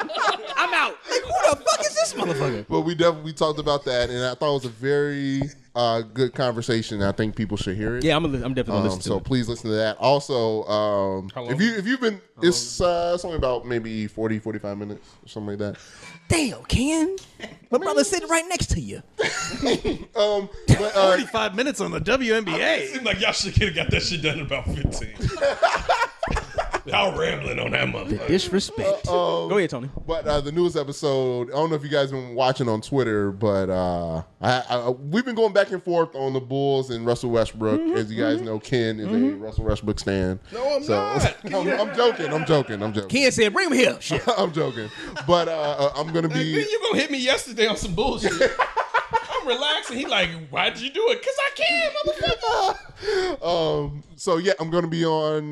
I'm out. Like, who the fuck is this motherfucker? But we definitely talked about that, and I thought it was a very good conversation. I think people should hear it. Yeah, I'm definitely gonna listen to so it. please listen to that. Also, if you've been, it's only about maybe 40, 45 minutes or something like that. Damn, Ken. My brother's sitting right next to you. 45 minutes on the WNBA. It seems like y'all should have got that shit done in about 15. Y'all rambling on that motherfucker. Disrespect. Go ahead, Tony. But the newest episode, I don't know if you guys been watching on Twitter, but we've been going back and forth on the Bulls and Russell Westbrook. As you guys know, Ken is a Russell Westbrook stan. No, I'm not. I'm joking. Ken said, bring him here. Shit. I'm joking. But I'm going to be... Then you gonna hit me yesterday on some bullshit. I'm relaxing. He like, why'd you do it? Because I can, motherfucker. So yeah, I'm going to be on.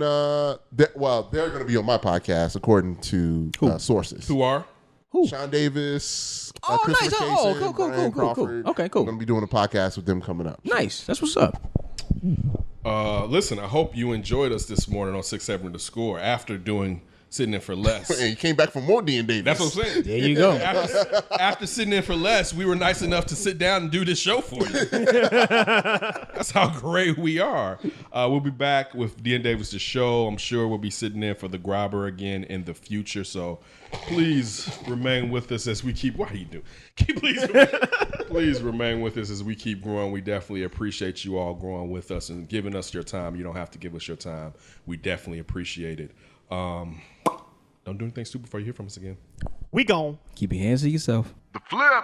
They're going to be on my podcast, according to sources. Who are? Sean Davis. Oh, Chris nice. Mercason, Brian Cool. Crawford. Okay, cool. I'm going to be doing a podcast with them coming up. Nice. That's what's up. Listen, I hope you enjoyed us this morning on 6-7 The Score after sitting in for less. And you came back for more D and Davis. That's what I'm saying. There you go. After sitting in for less, we were nice enough to sit down and do this show for you. That's how great we are. We'll be back with D and Davis the show. I'm sure we'll be sitting in for the Grobber again in the future. So please remain with us as we keep. What do you do? Please remain with us as we keep growing. We definitely appreciate you all growing with us and giving us your time. You don't have to give us your time. We definitely appreciate it. Don't do anything stupid before you hear from us again. We gone. Keep your hands to yourself. The flip.